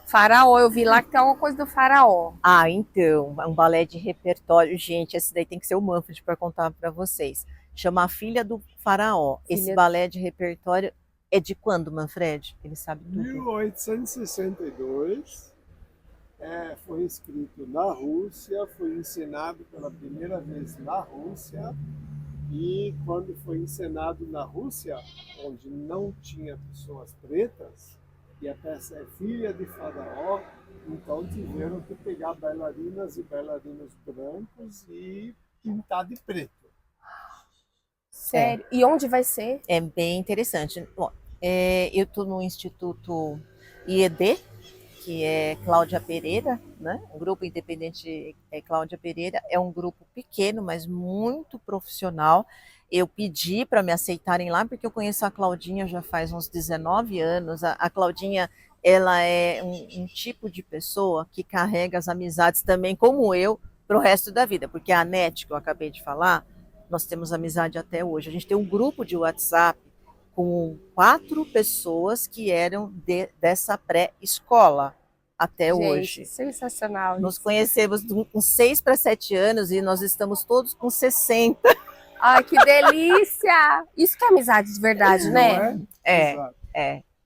A: Faraó, eu vi lá que tem alguma coisa do faraó.
B: Ah, então, um balé de repertório. Gente, esse daí tem que ser o Manfred para contar para vocês. Chama A Filha do Faraó. Esse balé de repertório é de quando, Manfred? Ele sabe tudo.
C: 1862. Foi escrito na Rússia, foi encenado pela primeira vez na Rússia, e quando foi encenado na Rússia, onde não tinha pessoas pretas, e a peça é Filha de Faraó, então tiveram que pegar bailarinas e bailarinos brancos e pintar de preto.
A: Sério? E onde vai ser?
B: É bem interessante. Bom, eu estou no Instituto IED, que é Cláudia Pereira, né? O grupo independente Cláudia Pereira é um grupo pequeno, mas muito profissional. Eu pedi para me aceitarem lá, porque eu conheço a Claudinha já faz uns 19 anos. A Claudinha, ela é um tipo de pessoa que carrega as amizades também, como eu, para o resto da vida. Porque a Anete, que eu acabei de falar, nós temos amizade até hoje. A gente tem um grupo de WhatsApp com 4 pessoas que eram dessa pré-escola até hoje.
A: Sensacional.
B: Nos conhecemos com 6 para 7 anos e nós estamos todos com 60.
A: Ai, que delícia! Isso que é amizade de verdade, né?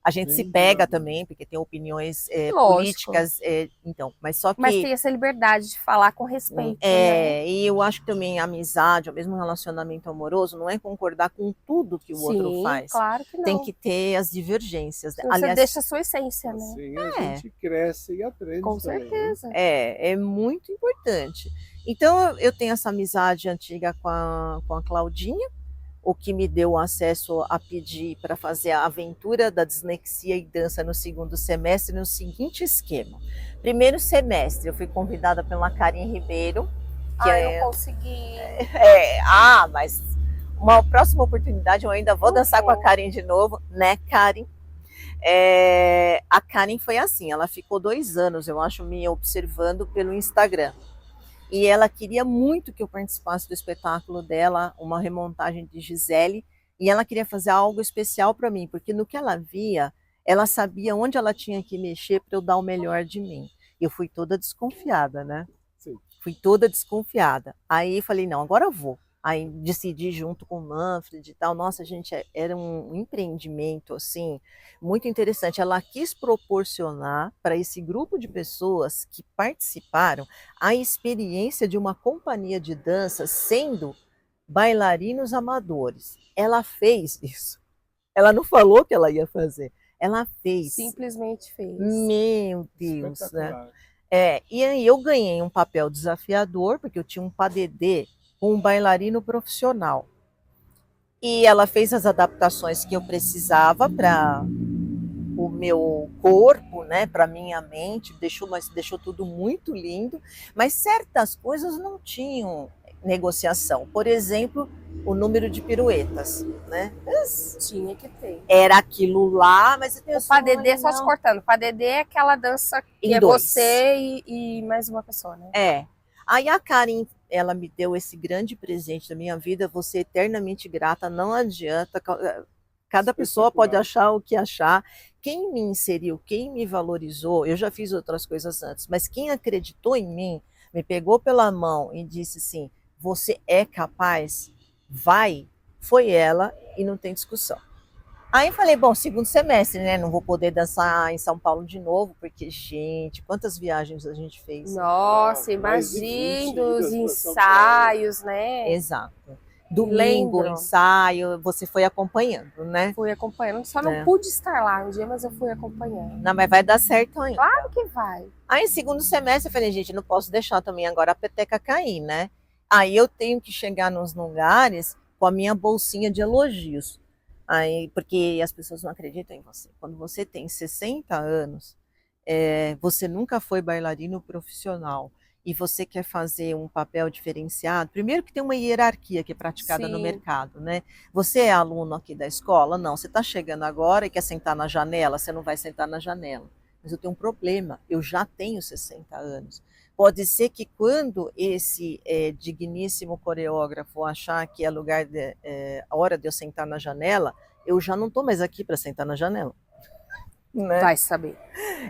B: A gente se pega também, porque tem opiniões políticas, então, mas só que...
A: Mas tem essa liberdade de falar com respeito, né?
B: E eu acho que também a amizade, ou mesmo um relacionamento amoroso, não é concordar com tudo que o outro faz.
A: Claro que não.
B: Tem que ter as divergências.
A: Você deixa a sua essência, né?
C: Assim a gente cresce e aprende.
A: Com certeza.
B: É muito importante. Então eu tenho essa amizade antiga com a Claudinha, o que me deu acesso a pedir para fazer a aventura da dislexia e dança no segundo semestre no seguinte esquema. Primeiro semestre eu fui convidada pela Karen Ribeiro.
A: Eu consegui.
B: Mas uma próxima oportunidade eu ainda vou dançar com a Karen de novo, né, Karen? A Karen foi assim, ela ficou 2 anos, eu acho, me observando pelo Instagram. E ela queria muito que eu participasse do espetáculo dela, uma remontagem de Gisele, e ela queria fazer algo especial para mim, porque no que ela via, ela sabia onde ela tinha que mexer para eu dar o melhor de mim. Eu fui toda desconfiada, né?
C: Sim.
B: Fui toda desconfiada. Aí falei, não, agora eu vou. Aí decidi junto com o Manfred e tal. Nossa, gente, era um empreendimento, assim, muito interessante. Ela quis proporcionar para esse grupo de pessoas que participaram a experiência de uma companhia de dança sendo bailarinos amadores. Ela fez isso. Ela não falou que ela ia fazer. Ela fez.
A: Simplesmente fez.
B: Meu Deus, né? E aí eu ganhei um papel desafiador, porque eu tinha um PADD com um bailarino profissional. E ela fez as adaptações que eu precisava para o meu corpo, né, para minha mente, deixou tudo muito lindo, mas certas coisas não tinham negociação. Por exemplo, o número de piruetas, né?
A: Tinha que ter.
B: Era aquilo lá, mas
A: o PADD, só te cortando, o PADD é aquela dança que é você e mais uma pessoa, né?
B: Aí a Karen, ela me deu esse grande presente da minha vida, vou ser eternamente grata, não adianta, cada pessoa pode achar o que achar. Quem me inseriu, quem me valorizou, eu já fiz outras coisas antes, mas quem acreditou em mim, me pegou pela mão e disse assim, você é capaz, vai, foi ela e não tem discussão. Aí falei, bom, segundo semestre, né? Não vou poder dançar em São Paulo de novo, porque, gente, quantas viagens a gente fez.
A: Nossa, imagina os ensaios, né?
B: Exato. Domingo, ensaio, você foi acompanhando, né?
A: Fui acompanhando, só não pude estar lá um dia, mas eu fui acompanhando.
B: Não, mas vai dar certo ainda.
A: Claro que vai.
B: Aí, segundo semestre, eu falei, gente, não posso deixar também agora a peteca cair, né? Aí eu tenho que chegar nos lugares com a minha bolsinha de elogios. Aí, porque as pessoas não acreditam em você. Quando você tem 60 anos, você nunca foi bailarino profissional e você quer fazer um papel diferenciado, primeiro que tem uma hierarquia que é praticada no mercado, né? Você é aluno aqui da escola? Não, você está chegando agora e quer sentar na janela, você não vai sentar na janela. Mas eu tenho um problema, eu já tenho 60 anos. Pode ser que quando esse digníssimo coreógrafo achar que é a hora de eu sentar na janela, eu já não estou mais aqui para sentar na janela. Né?
A: Vai saber.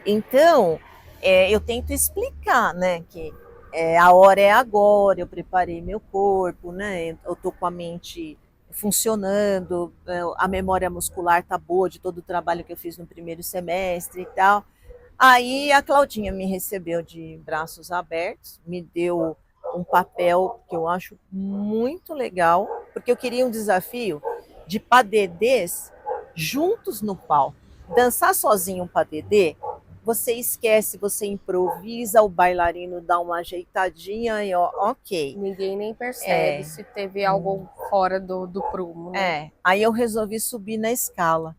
B: Então, eu tento explicar, né, que a hora é agora, eu preparei meu corpo, né, eu estou com a mente funcionando, a memória muscular está boa de todo o trabalho que eu fiz no primeiro semestre e tal. Aí a Claudinha me recebeu de braços abertos, me deu um papel que eu acho muito legal, porque eu queria um desafio de PADDs juntos no palco. Dançar sozinho um PADD, você esquece, você improvisa, o bailarino dá uma ajeitadinha e ok.
A: Ninguém nem percebe se teve algo fora do prumo. Né?
B: Aí eu resolvi subir na escala.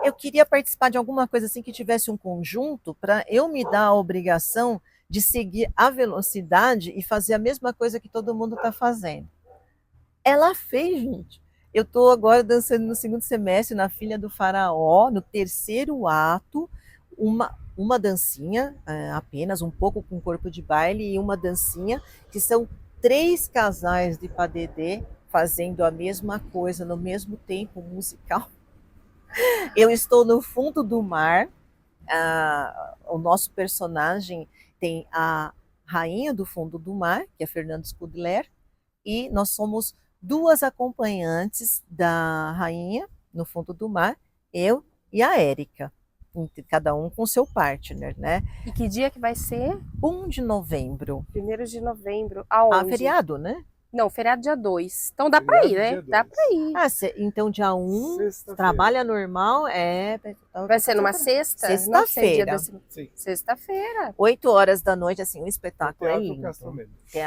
B: Eu queria participar de alguma coisa assim que tivesse um conjunto para eu me dar a obrigação de seguir a velocidade e fazer a mesma coisa que todo mundo está fazendo. Ela fez, gente. Eu estou agora dançando no segundo semestre na Filha do Faraó, no terceiro ato, uma dancinha, apenas um pouco com corpo de baile, e uma dancinha que são 3 casais de PADD fazendo a mesma coisa no mesmo tempo musical. Eu estou no fundo do mar, o nosso personagem tem a rainha do fundo do mar, que é Fernanda Scudler, e nós somos 2 acompanhantes da rainha no fundo do mar, eu e a Érica, cada um com seu partner, né?
A: E que dia que vai ser?
B: 1 de novembro.
A: 1º de novembro, aonde?
B: Feriado, né?
A: Não, feriado dia 2. Então dá pra ir, né? Dá pra ir.
B: Então dia 1, trabalha normal,
A: Vai ser numa sexta?
B: Sexta-feira.
A: Sexta-feira.
B: 8 horas da noite, assim, o espetáculo é lindo.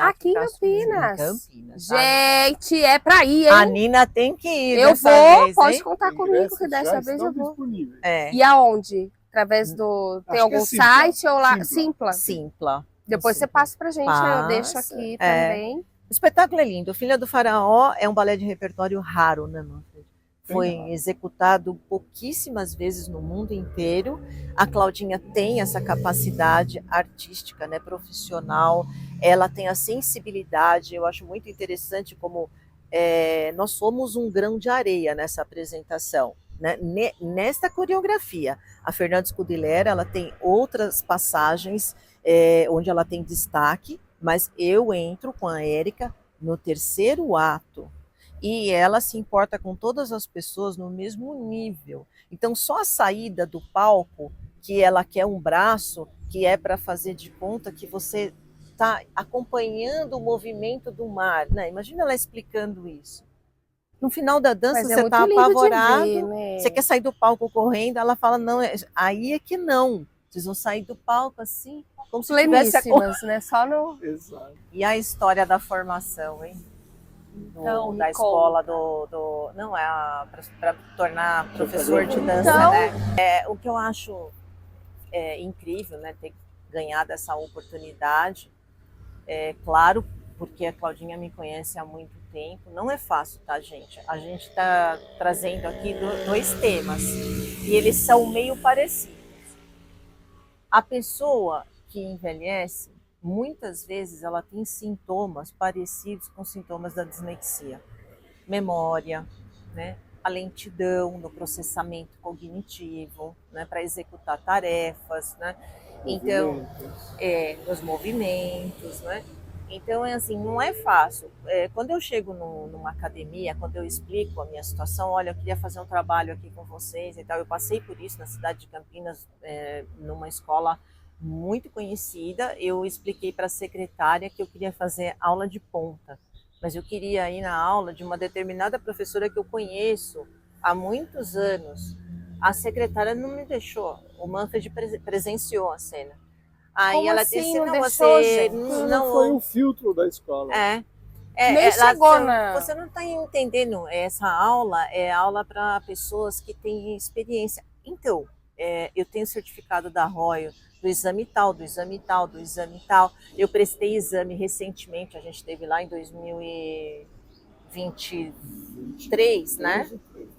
A: Aqui em Campinas. Gente, é pra ir, hein?
B: A Nina tem que ir.
A: Eu vou, pode
B: hein?
A: contar comigo que dessa vez eu vou.
C: É.
A: E aonde? Através do... Tem algum site ou lá?
B: Simpla.
A: Depois você passa pra gente, eu deixo aqui também.
B: O espetáculo é lindo. Filha do Faraó é um balé de repertório raro, né, Manfred? Foi executado pouquíssimas vezes no mundo inteiro. A Claudinha tem essa capacidade artística, né, profissional. Ela tem a sensibilidade. Eu acho muito interessante como nós somos um grão de areia nessa apresentação, né? Nesta coreografia. A Fernanda Scudilera, ela tem outras passagens onde ela tem destaque, mas eu entro com a Érica no terceiro ato e ela se importa com todas as pessoas no mesmo nível. Então, só a saída do palco, que ela quer um braço, que é para fazer de conta que você está acompanhando o movimento do mar, né? Imagina ela explicando isso. No final da dança, você está apavorado, né? Você quer sair do palco correndo, ela fala, não, aí é que não. Vocês vão sair do palco assim, como se tivesse
A: né? Só no...
C: Exato.
B: E a história da formação, hein? Da escola não, para tornar professor de dança, né? O que eu acho incrível, né? Ter ganhado essa oportunidade, claro, porque a Claudinha me conhece há muito tempo. Não é fácil, tá, gente? A gente está trazendo aqui 2 temas e eles são meio parecidos. A pessoa que envelhece, muitas vezes ela tem sintomas parecidos com sintomas da dislexia. Memória, né? A lentidão no processamento cognitivo, né? Para executar tarefas, né? Então, os movimentos, né? Então, assim, não é fácil. Quando eu chego numa academia, quando eu explico a minha situação, olha, eu queria fazer um trabalho aqui com vocês e tal. Eu passei por isso na cidade de Campinas, numa escola muito conhecida. Eu expliquei para a secretária que eu queria fazer aula de ponta, mas eu queria ir na aula de uma determinada professora que eu conheço há muitos anos. A secretária não me deixou. O Manfred presenciou a cena. Aí
A: como
B: ela
A: assim,
B: disse, não,
A: deixou,
B: você
C: não foi um filtro da escola.
A: Nem chegou
B: Você não está entendendo, essa aula é aula para pessoas que têm experiência. Então, eu tenho certificado da Royal, do exame tal, do exame tal, do exame tal. Eu prestei exame recentemente, a gente esteve lá em 2023, né?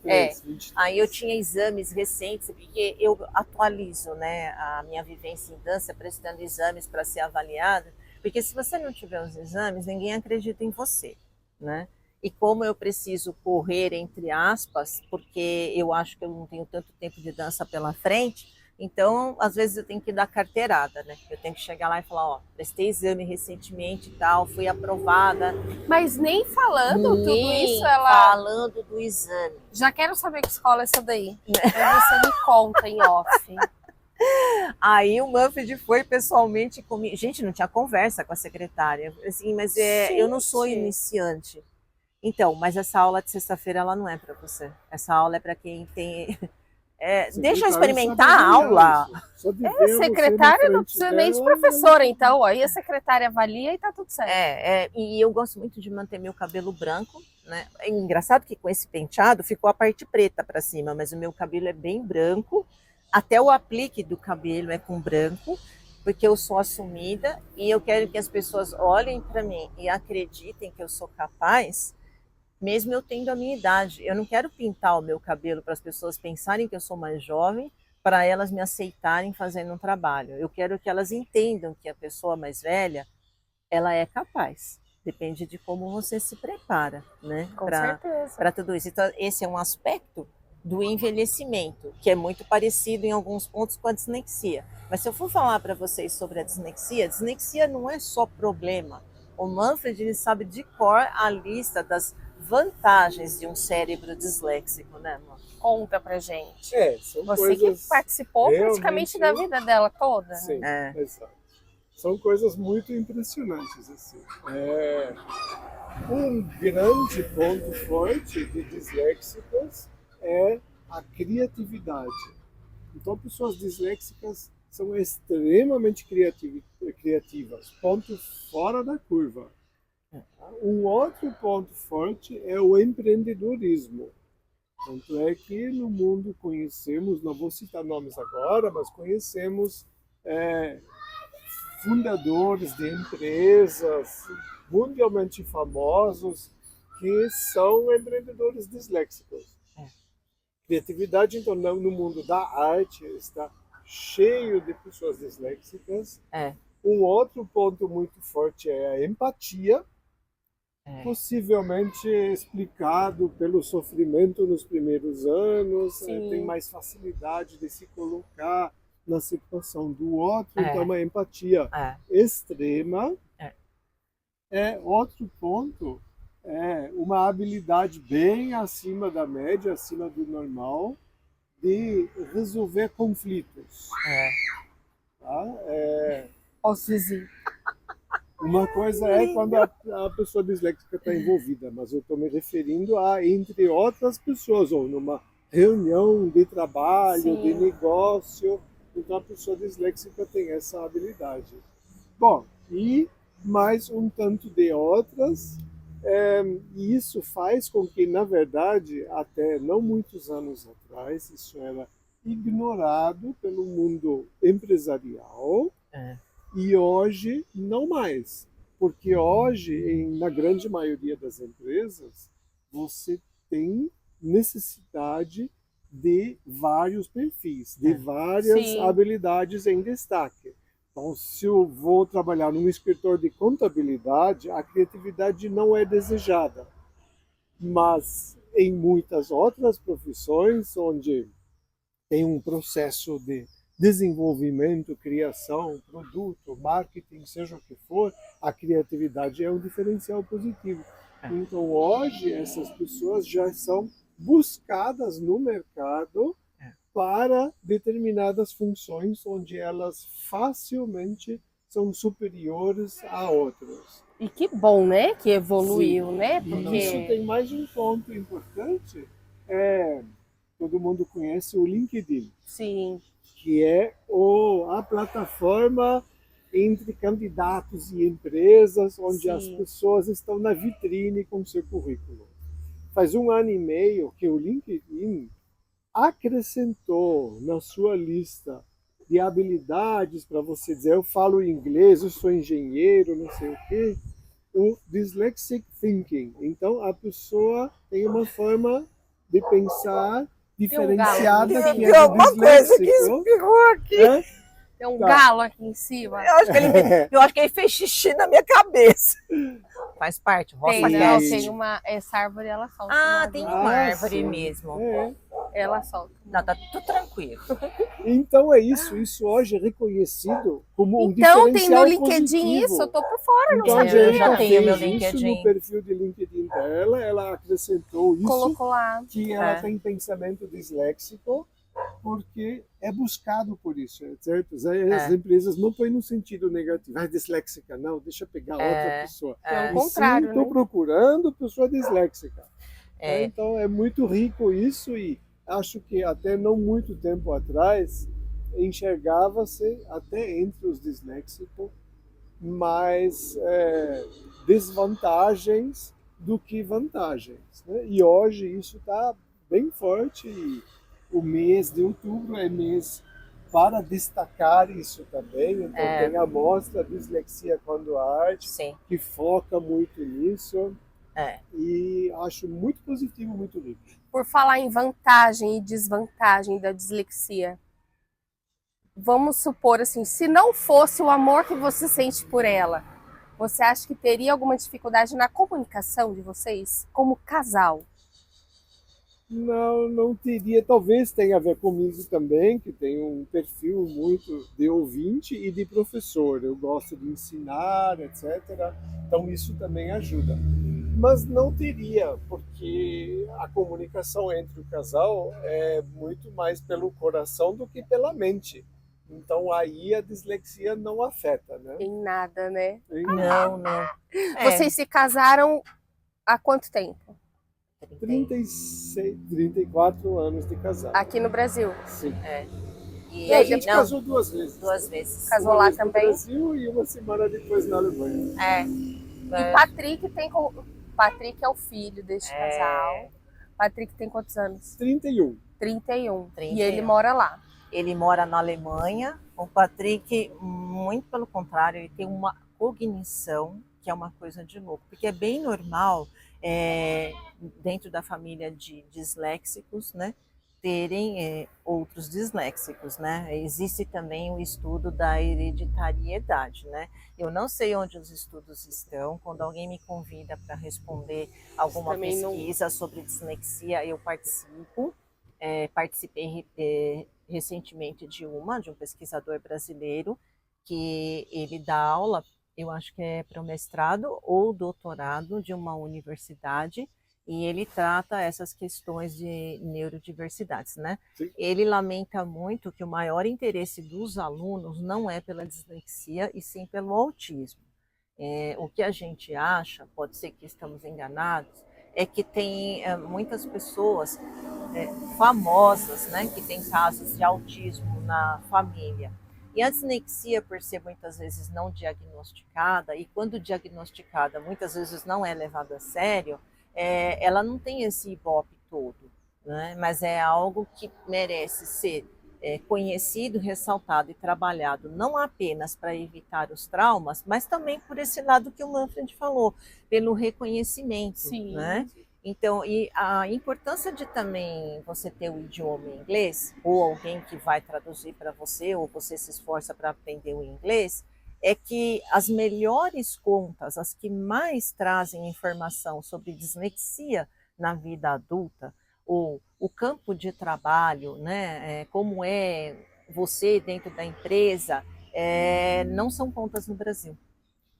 B: 23. Aí eu tinha exames recentes, porque eu atualizo, né, a minha vivência em dança, prestando exames para ser avaliada, porque se você não tiver os exames, ninguém acredita em você, né? E como eu preciso correr, entre aspas, porque eu acho que eu não tenho tanto tempo de dança pela frente, então, às vezes eu tenho que dar carteirada, né? Eu tenho que chegar lá e falar, ó, prestei exame recentemente e tal, fui aprovada.
A: Mas nem falando tudo isso,
B: falando do exame.
A: Já quero saber que escola é essa daí. Aí você me conta em off.
B: Aí o Manfred foi pessoalmente comigo. Gente, não tinha conversa com a secretária. Assim, mas eu não sou iniciante. Então, mas essa aula de sexta-feira, ela não é para você. Essa aula é para quem tem... deixa eu experimentar a aula.
A: Secretária não precisa nem de professora, então. Aí a secretária avalia e tá tudo certo.
B: E eu gosto muito de manter meu cabelo branco, né? É engraçado que com esse penteado ficou a parte preta para cima, mas o meu cabelo é bem branco. Até o aplique do cabelo é com branco, porque eu sou assumida e eu quero que as pessoas olhem para mim e acreditem que eu sou capaz, mesmo eu tendo a minha idade. Eu não quero pintar o meu cabelo para as pessoas pensarem que eu sou mais jovem, para elas me aceitarem fazendo um trabalho. Eu quero que elas entendam que a pessoa mais velha, ela é capaz. Depende de como você se prepara, né? Para tudo isso. Então, esse é um aspecto do envelhecimento, que é muito parecido em alguns pontos com a dislexia. Mas se eu for falar para vocês sobre a dislexia não é só problema. O Manfred, ele sabe de cor a lista das vantagens de um cérebro disléxico, né, amor?
A: Conta pra gente.
C: São
A: você que participou praticamente da vida dela toda.
C: Sim, exato. São coisas muito impressionantes, assim. Um grande ponto forte de disléxicos é a criatividade. Então, pessoas disléxicas são extremamente criativas, ponto fora da curva. Um outro ponto forte é o empreendedorismo. Tanto é que no mundo conhecemos, não vou citar nomes agora, mas conhecemos fundadores de empresas mundialmente famosos que são empreendedores disléxicos. Criatividade, então, no mundo da arte está cheio de pessoas disléxicas. Um outro ponto muito forte é a empatia, possivelmente explicado pelo sofrimento nos primeiros anos, tem mais facilidade de se colocar na situação do outro, então uma empatia extrema. Outro ponto é uma habilidade bem acima da média, acima do normal, de resolver conflitos. Tá? Uma coisa é quando a pessoa disléxica está envolvida, mas eu estou me referindo a entre outras pessoas, ou numa reunião de trabalho, de negócio. Então a pessoa disléxica tem essa habilidade. Bom, e mais um tanto de outras, e isso faz com que, na verdade, até não muitos anos atrás, isso era ignorado pelo mundo empresarial, e hoje não mais. Porque hoje, na grande maioria das empresas, você tem necessidade de vários perfis, de várias habilidades em destaque. Então, se eu vou trabalhar num escritório de contabilidade, a criatividade não é desejada. Mas em muitas outras profissões, onde tem um processo de desenvolvimento, criação, produto, marketing, seja o que for, a criatividade é um diferencial positivo. Então, hoje, essas pessoas já são buscadas no mercado para determinadas funções onde elas facilmente são superiores a outras.
A: E que bom, né? Que evoluiu, né?
C: Porque isso tem mais um ponto importante. Todo mundo conhece o LinkedIn.
A: Sim.
C: Que é a plataforma entre candidatos e empresas, onde as pessoas estão na vitrine com seu currículo. Faz 1 ano e meio que o LinkedIn acrescentou na sua lista de habilidades para você dizer, eu falo inglês, eu sou engenheiro, não sei o quê, o dyslexic thinking. Então, a pessoa tem uma forma de pensar diferenciada que é do disléxico.
B: Coisa que espirrou aqui.
A: Tem um galo aqui em cima.
B: Eu acho que ele fez xixi na minha cabeça. Faz parte,
A: tem essa árvore, ela solta.
B: Tem uma árvore mesmo.
A: Ela solta.
B: Não, tá tudo tranquilo.
C: Então é isso. Isso hoje é reconhecido como um
A: diferencial
C: positivo.
A: Então tem no LinkedIn positivo. Isso, eu tô por fora, não sabia.
B: Eu já tenho meu LinkedIn.
C: Isso no perfil de LinkedIn dela, ela acrescentou isso.
A: Colocou lá.
C: Que ela tem pensamento disléxico, porque é buscado por isso, certo? As empresas não põem no sentido negativo. Disléxica, não, deixa eu pegar outra pessoa.
A: É o contrário,
C: estou procurando pessoa disléxica. Então é muito rico isso e acho que até não muito tempo atrás enxergava-se até entre os disléxicos mais desvantagens do que vantagens, né? E hoje isso está bem forte e o mês de outubro é mês para destacar isso também. Então tem a mostra Dislexia Quando a Arte, que foca muito nisso. E acho muito positivo, muito rico.
A: Por falar em vantagem e desvantagem da dislexia, vamos supor assim, se não fosse o amor que você sente por ela, você acha que teria alguma dificuldade na comunicação de vocês como casal?
C: Não teria. Talvez tenha a ver comigo também, que tem um perfil muito de ouvinte e de professor. Eu gosto de ensinar, etc. Então isso também ajuda. Mas não teria, porque a comunicação entre o casal é muito mais pelo coração do que pela mente. Então aí a dislexia não afeta, né?
A: Em nada, né?
B: Não.
A: Vocês se casaram Há quanto tempo?
C: 34 anos de casado.
A: Aqui no Brasil?
C: Sim.
B: E
C: a gente casou 2 vezes.
B: 2 vezes.
A: Casou
C: uma
A: lá
C: vez
A: também?
C: No Brasil e uma semana depois na Alemanha.
A: E Patrick Patrick é o filho deste casal. Patrick tem quantos anos?
C: 31.
A: 31. E ele mora lá?
B: Ele mora na Alemanha. O Patrick, muito pelo contrário, ele tem uma cognição que é uma coisa de louco, porque é bem normal dentro da família de disléxicos, né, terem outros disléxicos, né? Existe também o estudo da hereditariedade, né? Eu não sei onde os estudos estão. Quando alguém me convida para responder alguma pesquisa sobre dislexia, eu participo. Participei recentemente de um pesquisador brasileiro que ele dá aula, eu acho que é para o mestrado ou doutorado de uma universidade, e ele trata essas questões de neurodiversidades, né? Sim. Ele lamenta muito que o maior interesse dos alunos não é pela dislexia, e sim pelo autismo. O que a gente acha, pode ser que estamos enganados, é que tem muitas pessoas famosas, né, que têm casos de autismo na família. E a dislexia, por ser muitas vezes não diagnosticada, e quando diagnosticada, muitas vezes não é levada a sério, ela não tem esse ibope todo, né? Mas é algo que merece ser conhecido, ressaltado e trabalhado, não apenas para evitar os traumas, mas também por esse lado que o Manfred falou, pelo reconhecimento. Sim. Né? Então, e a importância de também você ter o idioma inglês, ou alguém que vai traduzir para você, ou você se esforça para aprender o inglês, é que as melhores contas, as que mais trazem informação sobre dislexia na vida adulta, ou o campo de trabalho, né, como é você dentro da empresa, não são contas no Brasil.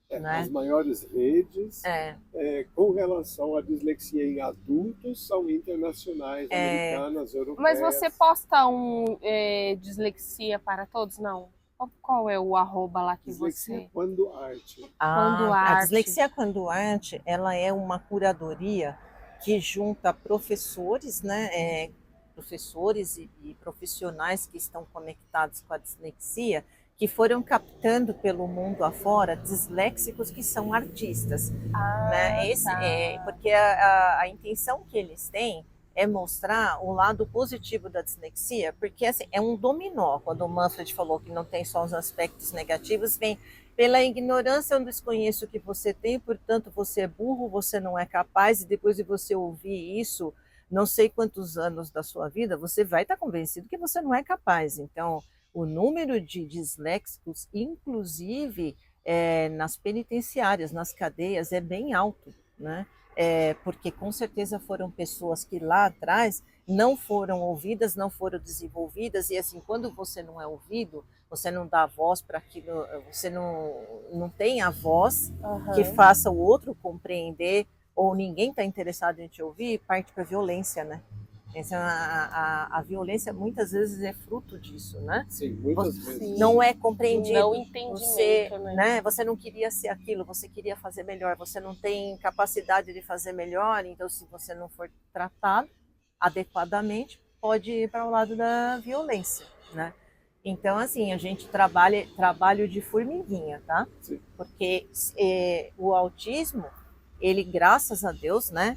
B: Né?
C: As maiores redes com relação à dislexia em adultos são internacionais, americanas, europeias.
A: Mas você posta dislexia para todos, não? Qual é o arroba lá que
C: dislexia
A: você...
C: Quando Arte.
B: A Dislexia Quando Arte, ela é uma curadoria que junta professores, né, professores e profissionais que estão conectados com a dislexia, que foram captando pelo mundo afora disléxicos que são artistas. Né? Porque a intenção que eles têm é mostrar o lado positivo da dislexia, porque assim, é um dominó. Quando o Manfred falou que não tem só os aspectos negativos, vem pela ignorância, eu desconheço que você tem, portanto você é burro, você não é capaz, e depois de você ouvir isso, não sei quantos anos da sua vida, você vai estar convencido que você não é capaz. Então, o número de disléxicos, inclusive nas penitenciárias, nas cadeias, é bem alto, né? Porque com certeza foram pessoas que lá atrás não foram ouvidas, não foram desenvolvidas, e assim, quando você não é ouvido, você não dá voz para aquilo, você não tem a voz que faça o outro compreender, ou ninguém está interessado em te ouvir, parte para a violência, né? A violência muitas vezes é fruto disso, né?
C: Sim, muitas vezes.
B: Não é compreendido.
A: Não entendimento,
B: né? Você não queria ser aquilo, você queria fazer melhor, você não tem capacidade de fazer melhor, então se você não for tratado adequadamente, pode ir para o lado da violência, né? Então, assim, a gente trabalho de formiguinha, tá?
C: Sim.
B: Porque o autismo, ele, graças a Deus, né?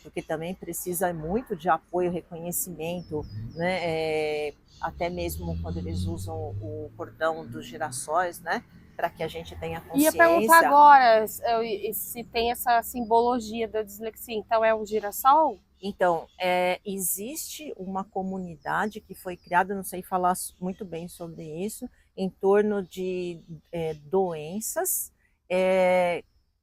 B: Porque também precisa muito de apoio, reconhecimento, né? Até mesmo quando eles usam o cordão dos girassóis, né? Para que a gente tenha consciência.
A: Ia perguntar agora se tem essa simbologia da dislexia. Então é um girassol?
B: Então, existe uma comunidade que foi criada, não sei falar muito bem sobre isso, em torno de doenças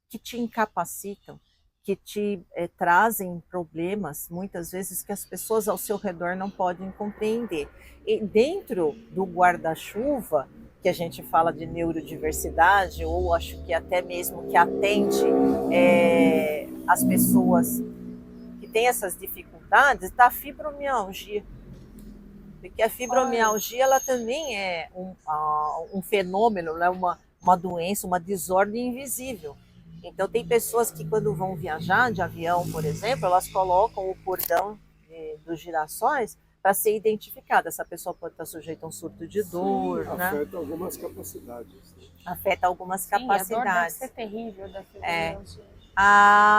B: que te incapacitam, que te trazem problemas, muitas vezes, que as pessoas ao seu redor não podem compreender. E dentro do guarda-chuva, que a gente fala de neurodiversidade, ou acho que até mesmo que atende as pessoas que têm essas dificuldades, está a fibromialgia. Porque a fibromialgia ela também é um fenômeno, né? uma doença, uma desordem invisível. Então tem pessoas que quando vão viajar de avião, por exemplo, elas colocam o cordão dos girassóis para ser identificada. Essa pessoa pode estar sujeita a um surto de dor,
C: sim,
B: né?
C: Afeta algumas capacidades.
B: Afeta algumas
A: Sim,
B: capacidades.
A: A dor deve ser terrível da fibromialgia.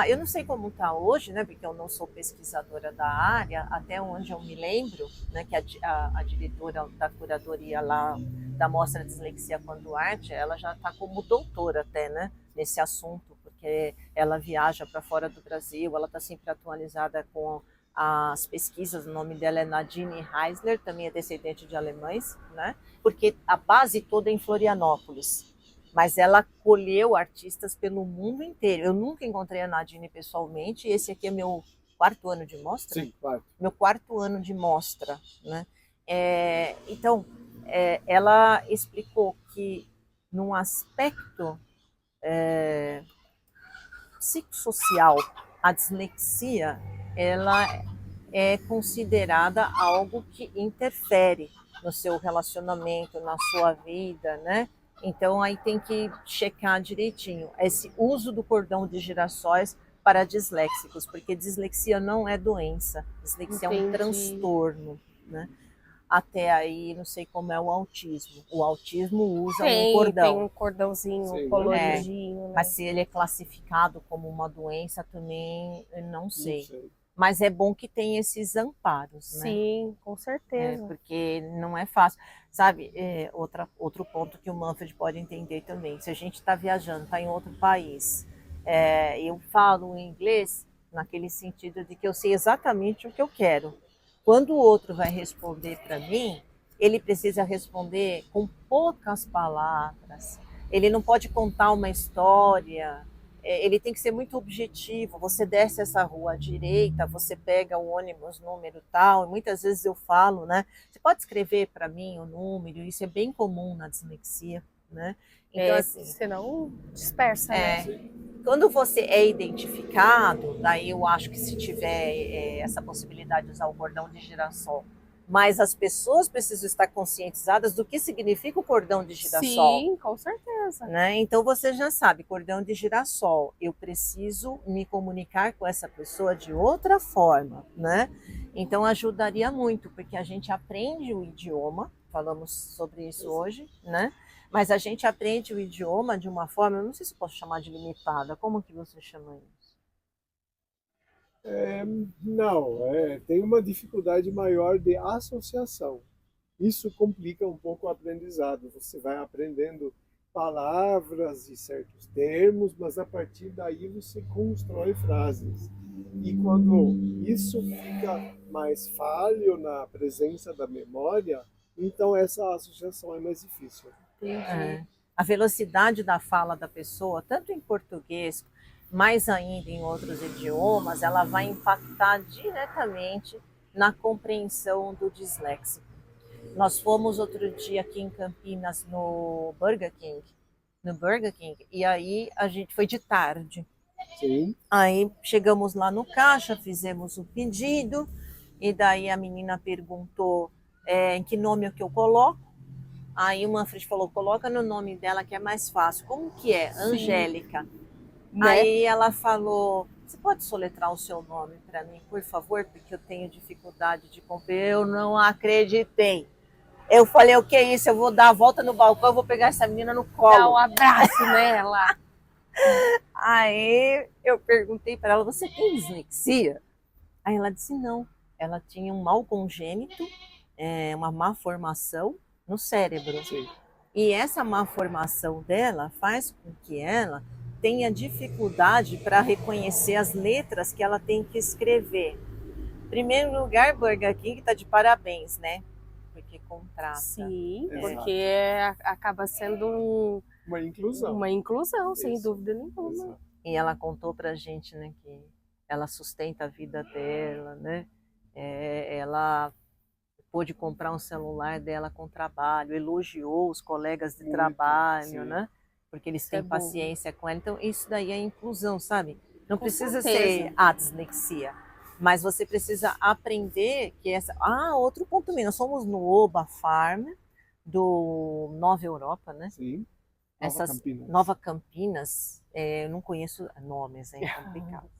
B: Eu não sei como está hoje, né? Porque eu não sou pesquisadora da área, até onde eu me lembro, né? Que a diretora da curadoria lá da Mostra Dislexia com Duarte, ela já está como doutora até, né? Nesse assunto, porque ela viaja para fora do Brasil, ela está sempre atualizada com as pesquisas. O nome dela é Nadine Heisler, também é descendente de alemães, né? Porque a base toda é em Florianópolis. Mas ela colheu artistas pelo mundo inteiro. Eu nunca encontrei a Nadine pessoalmente. Esse aqui é meu 4º ano de mostra?
C: Sim, claro.
B: Meu 4º ano de mostra, né? Então, ela explicou que num aspecto psicossocial, a dislexia, ela é considerada algo que interfere no seu relacionamento, na sua vida, né? Então aí tem que checar direitinho esse uso do cordão de girassóis para disléxicos, porque dislexia não é doença, dislexia é um transtorno, né? Até aí, não sei como é o autismo. O autismo usa um cordão.
A: Tem um cordãozinho,
C: Sim,
A: coloridinho. Né?
B: Mas se ele é classificado como uma doença também, eu não sei.
C: Não sei.
B: Mas é bom que tem esses amparos, né?
A: Sim, com certeza.
B: Porque não é fácil. Sabe, outro ponto que o Manfred pode entender também. Se a gente está viajando, está em outro país, eu falo inglês naquele sentido de que eu sei exatamente o que eu quero. Quando o outro vai responder para mim, ele precisa responder com poucas palavras. Ele não pode contar uma história. Ele tem que ser muito objetivo. Você desce essa rua à direita, você pega o ônibus número tal, e muitas vezes eu falo, né? Você pode escrever para mim o número, isso é bem comum na dislexia, né? Então, assim,
A: senão dispersa, né?
B: Quando você é identificado, daí eu acho que se tiver essa possibilidade de usar o cordão de girassol, mas as pessoas precisam estar conscientizadas do que significa o cordão de girassol.
A: Sim, com certeza.
B: Né? Então você já sabe, cordão de girassol, eu preciso me comunicar com essa pessoa de outra forma, né? Então ajudaria muito, porque a gente aprende o idioma, falamos sobre isso hoje, né? Mas a gente aprende o idioma de uma forma, eu não sei se posso chamar de limitada, como que você chama isso?
C: Não, tem uma dificuldade maior de associação. Isso complica um pouco o aprendizado. Você vai aprendendo palavras e certos termos, mas a partir daí você constrói frases. E quando isso fica mais falho na presença da memória, então essa associação é mais difícil.
B: A velocidade da fala da pessoa, tanto em português, mais ainda em outros idiomas, ela vai impactar diretamente na compreensão do disléxico. Nós fomos outro dia aqui em Campinas no Burger King, e aí a gente foi de tarde.
C: Sim.
B: Aí chegamos lá no caixa, fizemos o pedido, e daí a menina perguntou em que nome é que eu coloco. Aí o Manfred falou, coloca no nome dela que é mais fácil. Como que é? Sim. Angélica. Né? Aí ela falou, você pode soletrar o seu nome para mim, por favor? Porque eu tenho dificuldade de compreender. Eu não acreditei. Eu falei, o que é isso? Eu vou dar a volta no balcão, eu vou pegar essa menina no colo.
A: Dá um abraço nela.
B: Aí eu perguntei para ela, você tem dislexia? Aí ela disse não. Ela tinha um mal congênito, uma má formação no cérebro.
C: Sim.
B: E essa má formação dela faz com que ela tenha dificuldade para reconhecer as letras que ela tem que escrever. Em primeiro lugar, Burger King está de parabéns, né? Porque contrata.
A: Sim, porque acaba sendo
C: uma inclusão.
A: Uma inclusão, sem dúvida nenhuma.
C: Exato.
B: E ela contou pra gente, né, que ela sustenta a vida dela, né? Ela pôde comprar um celular dela com trabalho, elogiou os colegas de trabalho, sim, né? Porque eles têm paciência com ela. Então, isso daí é inclusão, sabe? Não precisa ser a dislexia, mas você precisa aprender que essa... outro ponto também, nós somos no Oba Farm do Nova Europa, né?
C: Sim,
B: Nova Campinas. Eu não conheço nomes, é complicado.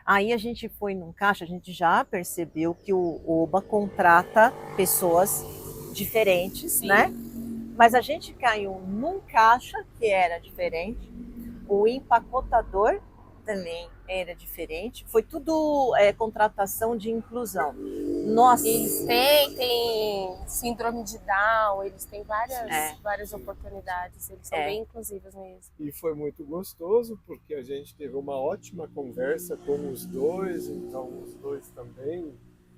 B: Aí a gente foi num caixa, a gente já percebeu que o Oba contrata pessoas diferentes,
A: Sim.
B: né? Mas a gente caiu num caixa que era diferente, o empacotador também era diferente, foi tudo contratação de inclusão. Nossa!
A: Eles têm síndrome de Down, eles têm várias oportunidades, eles são bem inclusivos mesmo.
C: E foi muito gostoso, porque a gente teve uma ótima conversa com os dois, então os dois também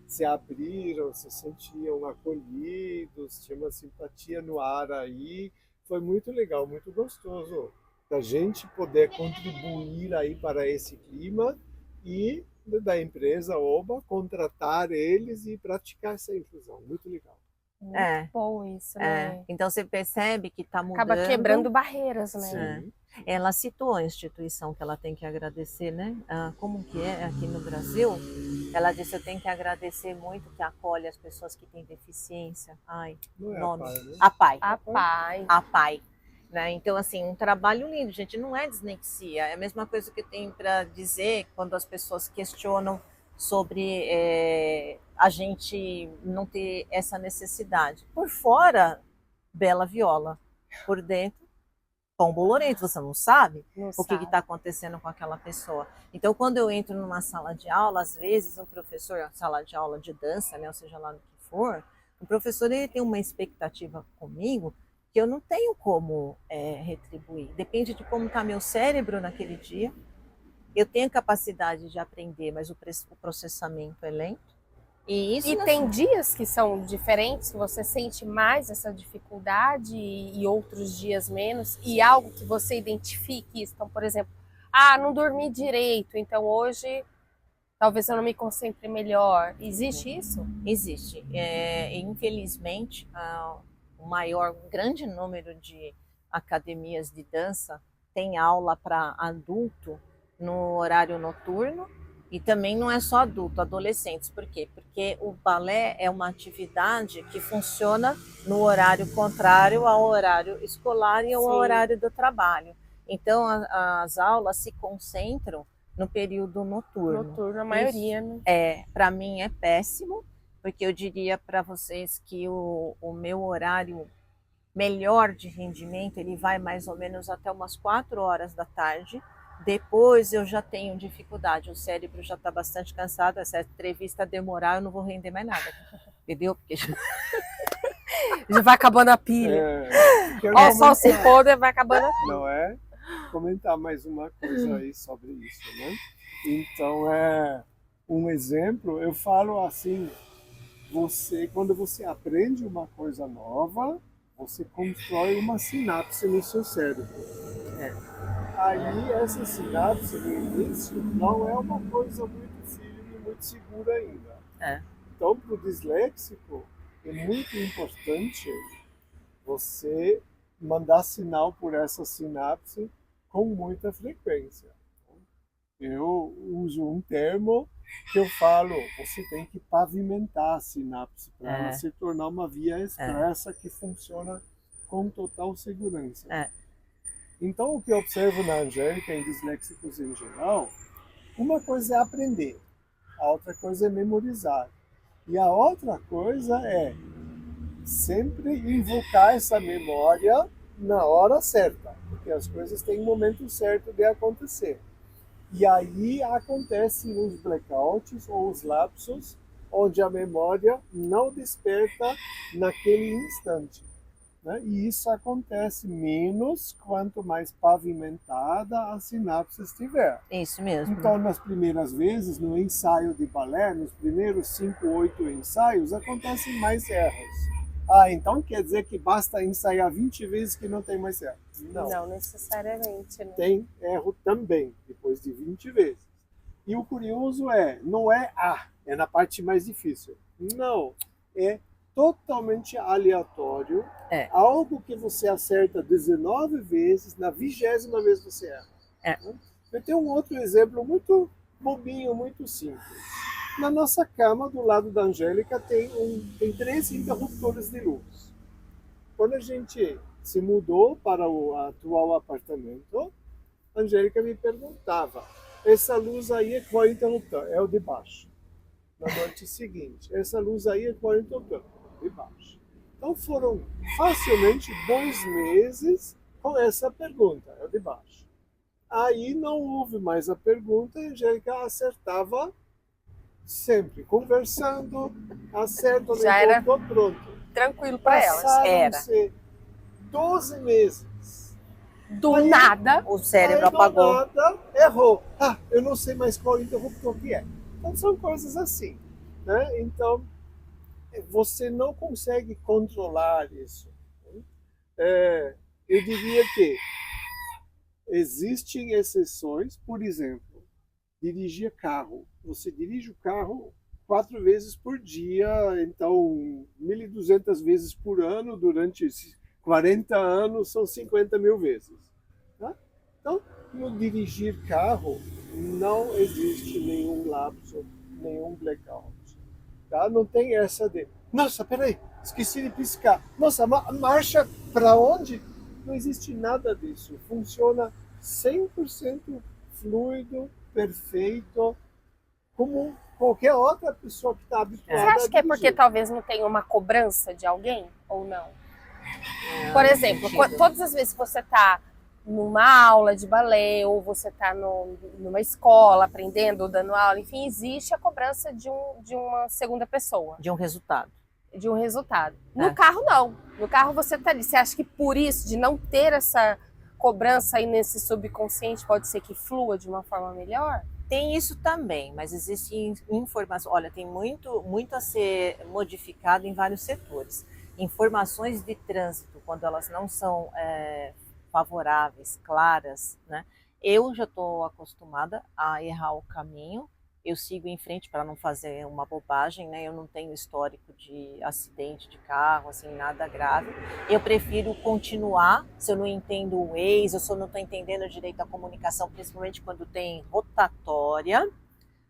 C: se abriram, se sentiam acolhidos, tinha uma simpatia no ar aí. Foi muito legal, muito gostoso da gente poder contribuir aí para esse clima e da empresa Oba contratar eles e praticar essa inclusão. Muito legal.
A: Muito bom isso, né?
B: Então você percebe que está mudando.
A: Acaba quebrando barreiras, né?
C: Sim.
B: Ela citou a instituição que ela tem que agradecer, né? Como que é aqui no Brasil? Ela disse: eu tenho que agradecer muito que acolhe as pessoas que têm deficiência. Ai,
C: Não é
B: nome.
C: a PAI, né?
B: A PAI. A PAI. Né? Então, assim, um trabalho lindo, gente. Não é dislexia. É a mesma coisa que eu tenho para dizer quando as pessoas questionam sobre a gente não ter essa necessidade. Por fora, bela viola. Por dentro, pão bolorento. Você não sabe o que está acontecendo com aquela pessoa. Então, quando eu entro numa sala de aula, às vezes um professor, sala de aula de dança, né, ou seja lá no que for, o professor ele tem uma expectativa comigo que eu não tenho como retribuir. Depende de como está meu cérebro naquele dia. Eu tenho capacidade de aprender, mas o processamento é lento. E
A: tem dias que são diferentes, que você sente mais essa dificuldade e outros dias menos, e algo que você identifique isso. Então, por exemplo, não dormi direito, então hoje talvez eu não me concentre melhor. Existe isso?
B: Existe. Infelizmente, um grande número de academias de dança tem aula para adulto no horário noturno. E também não é só adulto, adolescentes. Por quê? Porque o balé é uma atividade que funciona no horário contrário ao horário escolar e ao horário do trabalho. Então, as aulas se concentram no período noturno.
A: Noturno, a maioria, né?
B: Para mim é péssimo, porque eu diria para vocês que o meu horário melhor de rendimento, ele vai mais ou menos até umas 4 horas da tarde. Depois eu já tenho dificuldade, o cérebro já está bastante cansado, essa entrevista demorar, eu não vou render mais nada, entendeu? Porque
A: já vai acabando a pilha. O sol se pôr, vai acabando a pilha.
C: Não é? Comentar mais uma coisa aí sobre isso, né? Então, um exemplo, eu falo assim, quando você aprende uma coisa nova, você constrói uma sinapse no seu cérebro. Aí essa sinapse no início não é uma coisa muito firme, muito segura ainda. Então, para o disléxico, é muito importante você mandar sinal por essa sinapse com muita frequência. Eu uso um termo que eu falo, você tem que pavimentar a sinapse para ela se tornar uma via expressa que funciona com total segurança. Então, o que eu observo na Angélica, em disléxicos em geral, uma coisa é aprender, a outra coisa é memorizar. E a outra coisa é sempre invocar essa memória na hora certa, porque as coisas têm um momento certo de acontecer. E aí acontecem os blackouts ou os lapsos, onde a memória não desperta naquele instante. Né? E isso acontece menos quanto mais pavimentada a sinapse estiver.
B: Isso mesmo.
C: Então, nas primeiras vezes, no ensaio de balé, nos primeiros 5, 8 ensaios, acontecem mais erros. Então quer dizer que basta ensaiar 20 vezes que não tem mais erros.
A: Não necessariamente. Né?
C: Tem erro também, depois de 20 vezes. E o curioso não é na parte mais difícil. Não, é totalmente aleatório. Algo que você acerta 19 vezes, na 20ª vez você erra. Eu tenho um outro exemplo muito bobinho, muito simples. Na nossa cama, do lado da Angélica, tem 3 interruptores de luz. Quando a gente se mudou para o atual apartamento, a Angélica me perguntava, essa luz aí é qual interruptor? É o de baixo. Na noite seguinte, essa luz aí é qual interruptor? De baixo. Então foram facilmente 2 meses com essa pergunta, é o de baixo. Aí não houve mais a pergunta e a Angélica acertava sempre, conversando, acerta o
A: Já era
C: pronto.
A: tranquilo para elas.
C: Passaram-se 12 meses.
A: Do nada,
B: o cérebro apagou.
C: Do nada, errou. Ah, eu não sei mais qual interruptor que é. Então são coisas assim, né? Então você não consegue controlar isso. Eu diria que existem exceções, por exemplo, dirigir carro. Você dirige o carro 4 vezes por dia, então 1.200 vezes por ano, durante 40 anos são 50 mil vezes. Tá? Então, no dirigir carro, não existe nenhum lapso, nenhum blackout. Tá? Não tem essa de, nossa, peraí, esqueci de piscar. Nossa, marcha para onde? Não existe nada disso. Funciona 100% fluido, perfeito, como qualquer outra pessoa que está habituada.
A: Você acha que é porque talvez não tenha uma cobrança de alguém ou não? Por exemplo, todas as vezes que você está numa aula de balé ou você está numa escola aprendendo ou dando aula, enfim, existe a cobrança de uma segunda pessoa.
B: De um resultado.
A: De um resultado. No carro, não. No carro você está ali. Você acha que por isso, de não ter essa cobrança aí nesse subconsciente, pode ser que flua de uma forma melhor?
B: Tem isso também, mas existem informações. Olha, tem muito a ser modificado em vários setores. Informações de trânsito, quando elas não são favoráveis, claras, né? Eu já estou acostumada a errar o caminho, eu sigo em frente para não fazer uma bobagem, né? Eu não tenho histórico de acidente de carro, assim, nada grave. Eu prefiro continuar, se eu não entendo o Waze, se eu não estou entendendo direito a comunicação, principalmente quando tem rotatória,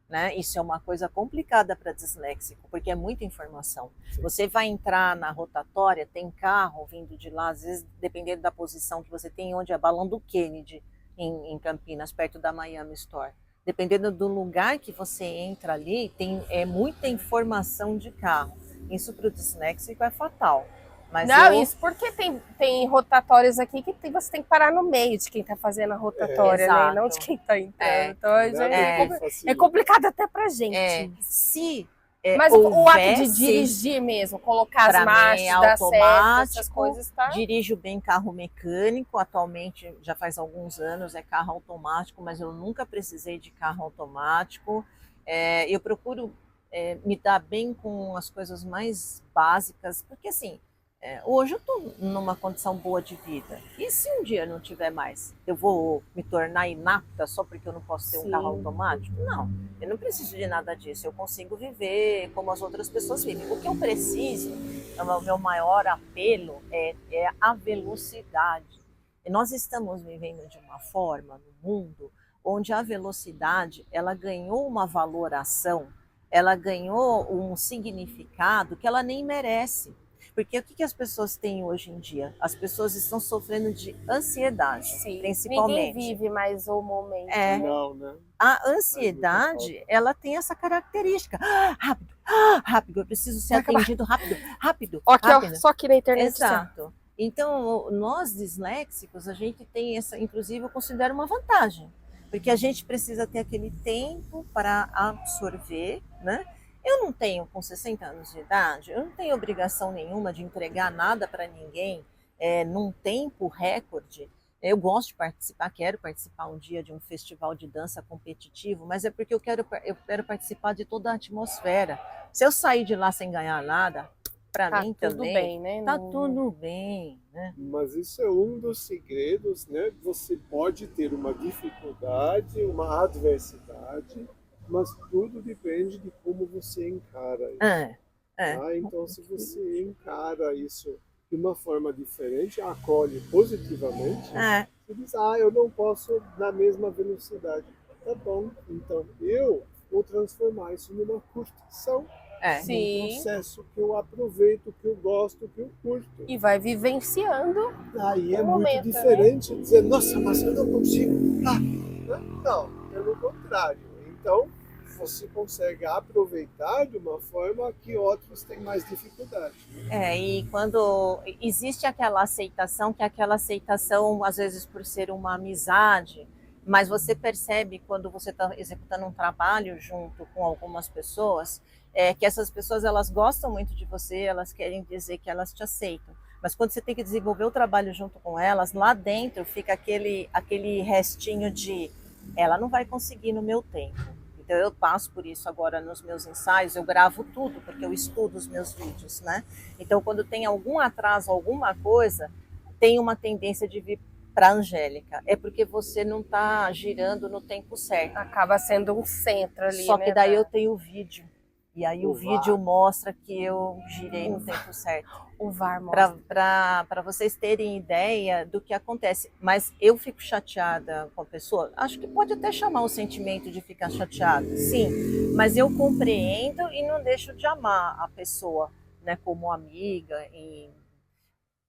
B: né? Isso é uma coisa complicada para disléxico, porque é muita informação. Você vai entrar na rotatória, tem carro vindo de lá, às vezes, dependendo da posição que você tem, onde é Balão do Kennedy, em Campinas, perto da Miami Store. Dependendo do lugar que você entra ali, tem muita informação de carro. Isso para o disléxico é fatal. Mas
A: não, isso porque tem rotatórias aqui que você tem que parar no meio de quem está fazendo a rotatória, né? Não de quem está entrando. Então é complicado até pra gente. Mas o ato de dirigir mesmo, colocar as marchas, dar certo, essas coisas, tá?
B: Dirijo bem carro mecânico, atualmente já faz alguns anos é carro automático, mas eu nunca precisei de carro automático. Eu procuro me dar bem com as coisas mais básicas, porque assim, hoje eu estou numa condição boa de vida. E se um dia não tiver mais, eu vou me tornar inapta só porque eu não posso ter um carro automático? Não, eu não preciso de nada disso. Eu consigo viver como as outras pessoas vivem. O que eu preciso, o meu maior apelo é a velocidade. E nós estamos vivendo de uma forma no mundo onde a velocidade ela ganhou uma valoração, ela ganhou um significado que ela nem merece. Porque o que as pessoas têm hoje em dia? As pessoas estão sofrendo de ansiedade, principalmente.
A: Ninguém vive mais o momento.
C: Não, né?
B: A ansiedade, ela tem essa característica. Rápido, eu preciso ser atendido rápido.
A: Só que na internet.
B: Exato. Então, nós disléxicos, a gente tem essa, inclusive eu considero uma vantagem. Porque a gente precisa ter aquele tempo para absorver, né? Eu não tenho, com 60 anos de idade, eu não tenho obrigação nenhuma de entregar nada para ninguém num tempo recorde. Eu gosto de participar, quero participar um dia de um festival de dança competitivo, mas é porque eu quero participar de toda a atmosfera. Se eu sair de lá sem ganhar nada, para mim também,
A: tudo bem, né?
B: Tá tudo bem, né?
C: Mas isso é um dos segredos, né? Você pode ter uma dificuldade, uma adversidade, mas tudo depende de como você encara isso. Tá? Então, se você encara isso de uma forma diferente, acolhe positivamente, você diz, eu não posso na mesma velocidade. Tá bom, então eu vou transformar isso numa curtição Um processo que eu aproveito, que eu gosto, que eu curto.
A: E vai vivenciando.
C: Aí é muito diferente, né? Dizer, nossa, mas eu não consigo. Não, pelo contrário. Então, você consegue aproveitar de uma forma que outros têm mais dificuldade.
B: E quando existe aquela aceitação, que aquela aceitação, às vezes por ser uma amizade, mas você percebe quando você está executando um trabalho junto com algumas pessoas, que essas pessoas elas gostam muito de você, elas querem dizer que elas te aceitam. Mas quando você tem que desenvolver o trabalho junto com elas, lá dentro fica aquele restinho de ela não vai conseguir no meu tempo. Então eu passo por isso agora nos meus ensaios, eu gravo tudo, porque eu estudo os meus vídeos, né? Então quando tem algum atraso, alguma coisa, tem uma tendência de vir para a Angélica. É porque você não está girando no tempo certo.
A: Acaba sendo um centro ali,
B: Só que daí eu tenho o vídeo. E aí o vídeo mostra que eu girei no tempo certo.
A: O VAR mostra.
B: Para vocês terem ideia do que acontece. Mas eu fico chateada com a pessoa. Acho que pode até chamar o sentimento de ficar chateada. Sim, mas eu compreendo e não deixo de amar a pessoa, né, como amiga.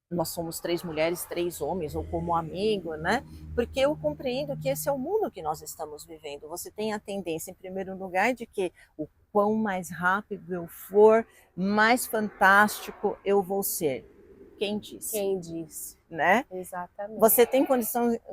B: Nós somos 3 mulheres, 3 homens, ou como amigo, né? Porque eu compreendo que esse é o mundo que nós estamos vivendo. Você tem a tendência, em primeiro lugar, de que o quão mais rápido eu for, mais fantástico eu vou ser. Quem disse?
A: Quem disse?
B: Né?
A: Exatamente.
B: Você tem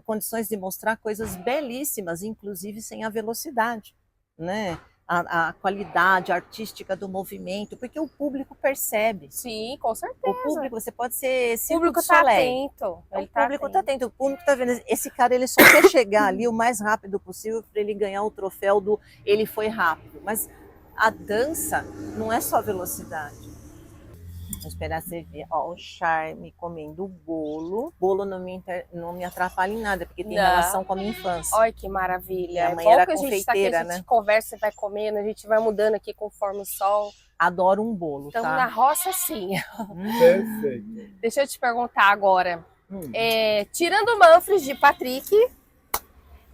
B: condições de mostrar coisas belíssimas, inclusive sem a velocidade, né? A qualidade artística do movimento, porque o público percebe.
A: Sim, com certeza.
B: O público, você pode ser
A: o público está atento.
B: O público está atento. O público está vendo. Esse cara, ele só quer chegar ali o mais rápido possível para ele ganhar o troféu do ele foi rápido. Mas a dança não é só velocidade. Vou esperar servir. Ó, o Charme comendo o bolo. O bolo não me atrapalha em nada, porque tem relação com a minha infância.
A: Olha que maravilha.
B: Minha mãe era confeiteira,
A: a gente tá aqui, a gente conversa e vai comendo, a gente vai mudando aqui conforme o sol.
B: Adoro um bolo,
A: Estamos
B: tá?
A: na roça, sim.
C: Perfeito.
A: Deixa eu te perguntar agora. Tirando o Manfred de Patrick,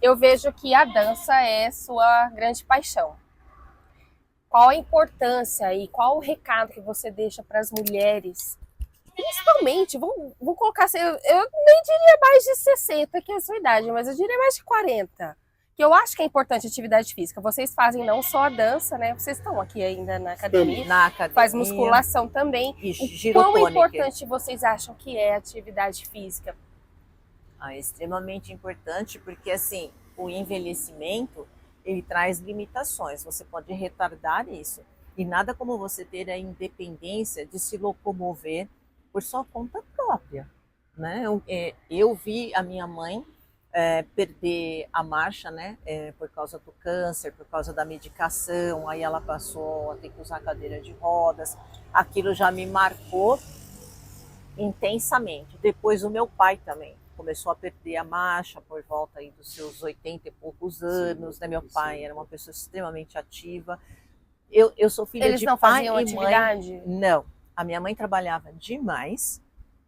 A: eu vejo que a dança é sua grande paixão. Qual a importância e qual o recado que você deixa para as mulheres? Principalmente, vou colocar assim, eu nem diria mais de 60, que é a sua idade, mas eu diria mais de 40. Que eu acho que é importante a atividade física. Vocês fazem não só a dança, né? Vocês estão aqui ainda na academia. Faz musculação também. O quão importante vocês acham que é a atividade física?
B: É extremamente importante, porque assim, o envelhecimento ele traz limitações, você pode retardar isso. E nada como você ter a independência de se locomover por sua conta própria, né? Eu vi a minha mãe perder a marcha, né? Por causa do câncer, por causa da medicação, aí ela passou a ter que usar cadeira de rodas. Aquilo já me marcou intensamente. Depois o meu pai também começou a perder a marcha por volta aí dos seus 80 e poucos anos, né? Meu pai era uma pessoa extremamente ativa. Eu sou filha de pai e mãe.
A: Eles não faziam atividade?
B: Não. A minha mãe trabalhava demais.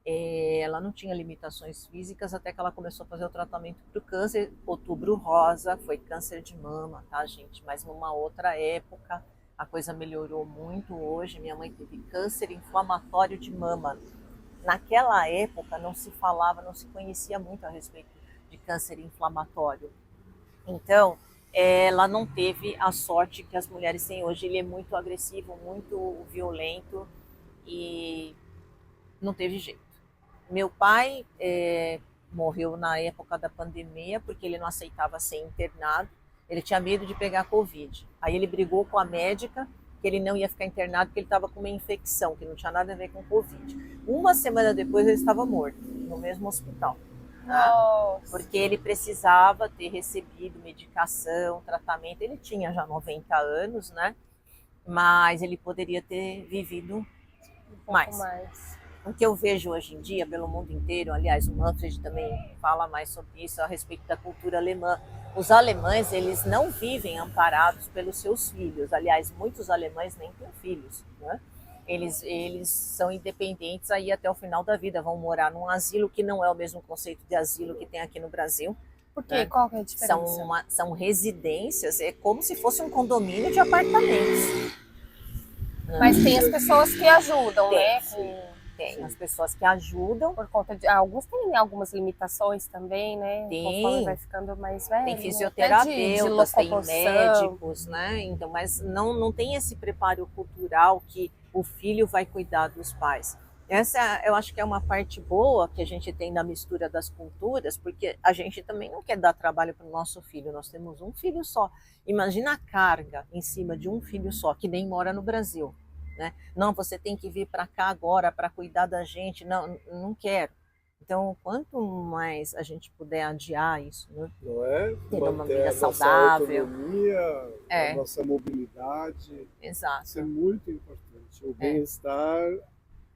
B: Ela não tinha limitações físicas até que ela começou a fazer o tratamento para o câncer. Outubro Rosa, foi câncer de mama, tá, gente? Mas numa outra época, a coisa melhorou muito hoje. Minha mãe teve câncer inflamatório de mama. Naquela época não se falava, não se conhecia muito a respeito de câncer inflamatório. Então, ela não teve a sorte que as mulheres têm hoje. Ele é muito agressivo, muito violento e não teve jeito. Meu pai morreu na época da pandemia porque ele não aceitava ser internado. Ele tinha medo de pegar Covid. Aí ele brigou com a médica que ele não ia ficar internado porque ele estava com uma infecção, que não tinha nada a ver com Covid. Uma semana depois ele estava morto, no mesmo hospital. Tá? Porque ele precisava ter recebido medicação, tratamento. Ele tinha já 90 anos, né? Mas ele poderia ter vivido mais. O que eu vejo hoje em dia pelo mundo inteiro, aliás, o Manfred também fala mais sobre isso a respeito da cultura alemã. Os alemães, eles não vivem amparados pelos seus filhos. Aliás, muitos alemães nem têm filhos, né? Eles são independentes aí até o final da vida, vão morar num asilo que não é o mesmo conceito de asilo que tem aqui no Brasil.
A: Por quê? Né? Qual que é a diferença?
B: São residências, é como se fosse um condomínio de apartamentos.
A: Mas tem as pessoas que ajudam, né?
B: Tem as pessoas que ajudam.
A: Por conta de... Alguns têm algumas limitações também, né?
B: Tem.
A: Conforme vai ficando mais velho.
B: Tem
A: né?
B: fisioterapeutas, tem médicos, né? Então, mas não tem esse preparo cultural que o filho vai cuidar dos pais. Essa eu acho que é uma parte boa que a gente tem na mistura das culturas, porque a gente também não quer dar trabalho para o nosso filho, nós temos um filho só. Imagina a carga em cima de um filho só, que nem mora no Brasil. Né? Não, você tem que vir para cá agora para cuidar da gente. Não, não quero. Então, quanto mais a gente puder adiar isso, né?
C: Não é?
B: Ter uma
C: Manter
B: vida
C: a
B: saudável,
C: nossa autonomia, a nossa mobilidade.
B: Exato.
C: Isso é muito importante. O bem-estar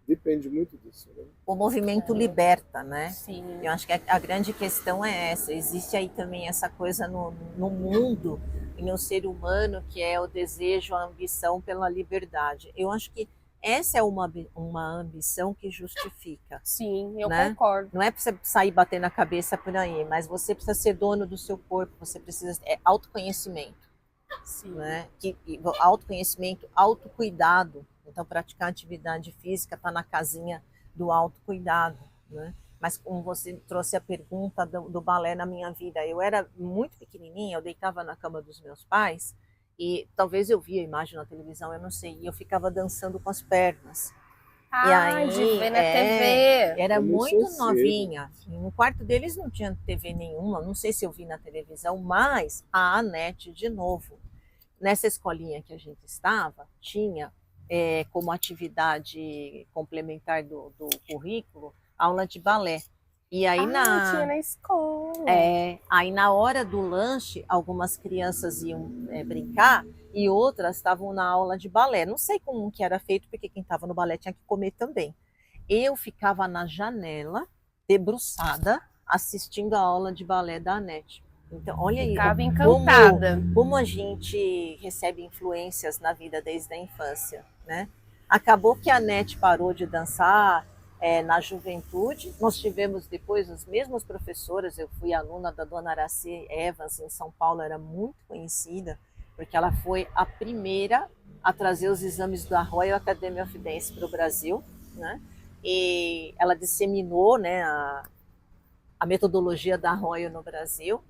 C: depende muito disso. Né?
B: O movimento liberta, né?
A: Sim.
B: Eu acho que a grande questão é essa. Existe aí também essa coisa no mundo e no ser humano que é o desejo, a ambição pela liberdade. Eu acho que essa é uma ambição que justifica.
A: Sim, eu
B: né?
A: concordo.
B: Não é para você sair batendo a cabeça por aí, mas você precisa ser dono do seu corpo, você precisa... É autoconhecimento.
A: Sim.
B: Né? Autoconhecimento, autocuidado. Então, praticar atividade física está na casinha do autocuidado, né? Mas como você trouxe a pergunta do balé na minha vida, eu era muito pequenininha, eu deitava na cama dos meus pais e talvez eu via a imagem na televisão, eu não sei, e eu ficava dançando com as pernas.
A: Ah,
B: e aí,
A: de ver na TV.
B: Era
C: Começou
B: muito novinha.
C: cedo.
B: No quarto deles não tinha TV nenhuma, não sei se eu vi na televisão, mas a Anete, de novo, nessa escolinha que a gente estava, tinha como atividade complementar do currículo, aula de balé. E aí
A: tinha na escola.
B: Aí na hora do lanche, algumas crianças iam brincar e outras estavam na aula de balé. Não sei como que era feito, porque quem estava no balé tinha que comer também. Eu ficava na janela, debruçada, assistindo a aula de balé da Anete. Então, olha aí,
A: ficava encantada.
B: Como a gente recebe influências na vida desde a infância, né? Acabou que a Anete parou de dançar na juventude. Nós tivemos depois as mesmas professoras. Eu fui aluna da dona Araci Evans em São Paulo, era muito conhecida, porque ela foi a primeira a trazer os exames da Royal Academy of Dance para o Brasil, né? E ela disseminou, né, a metodologia da Royal no Brasil.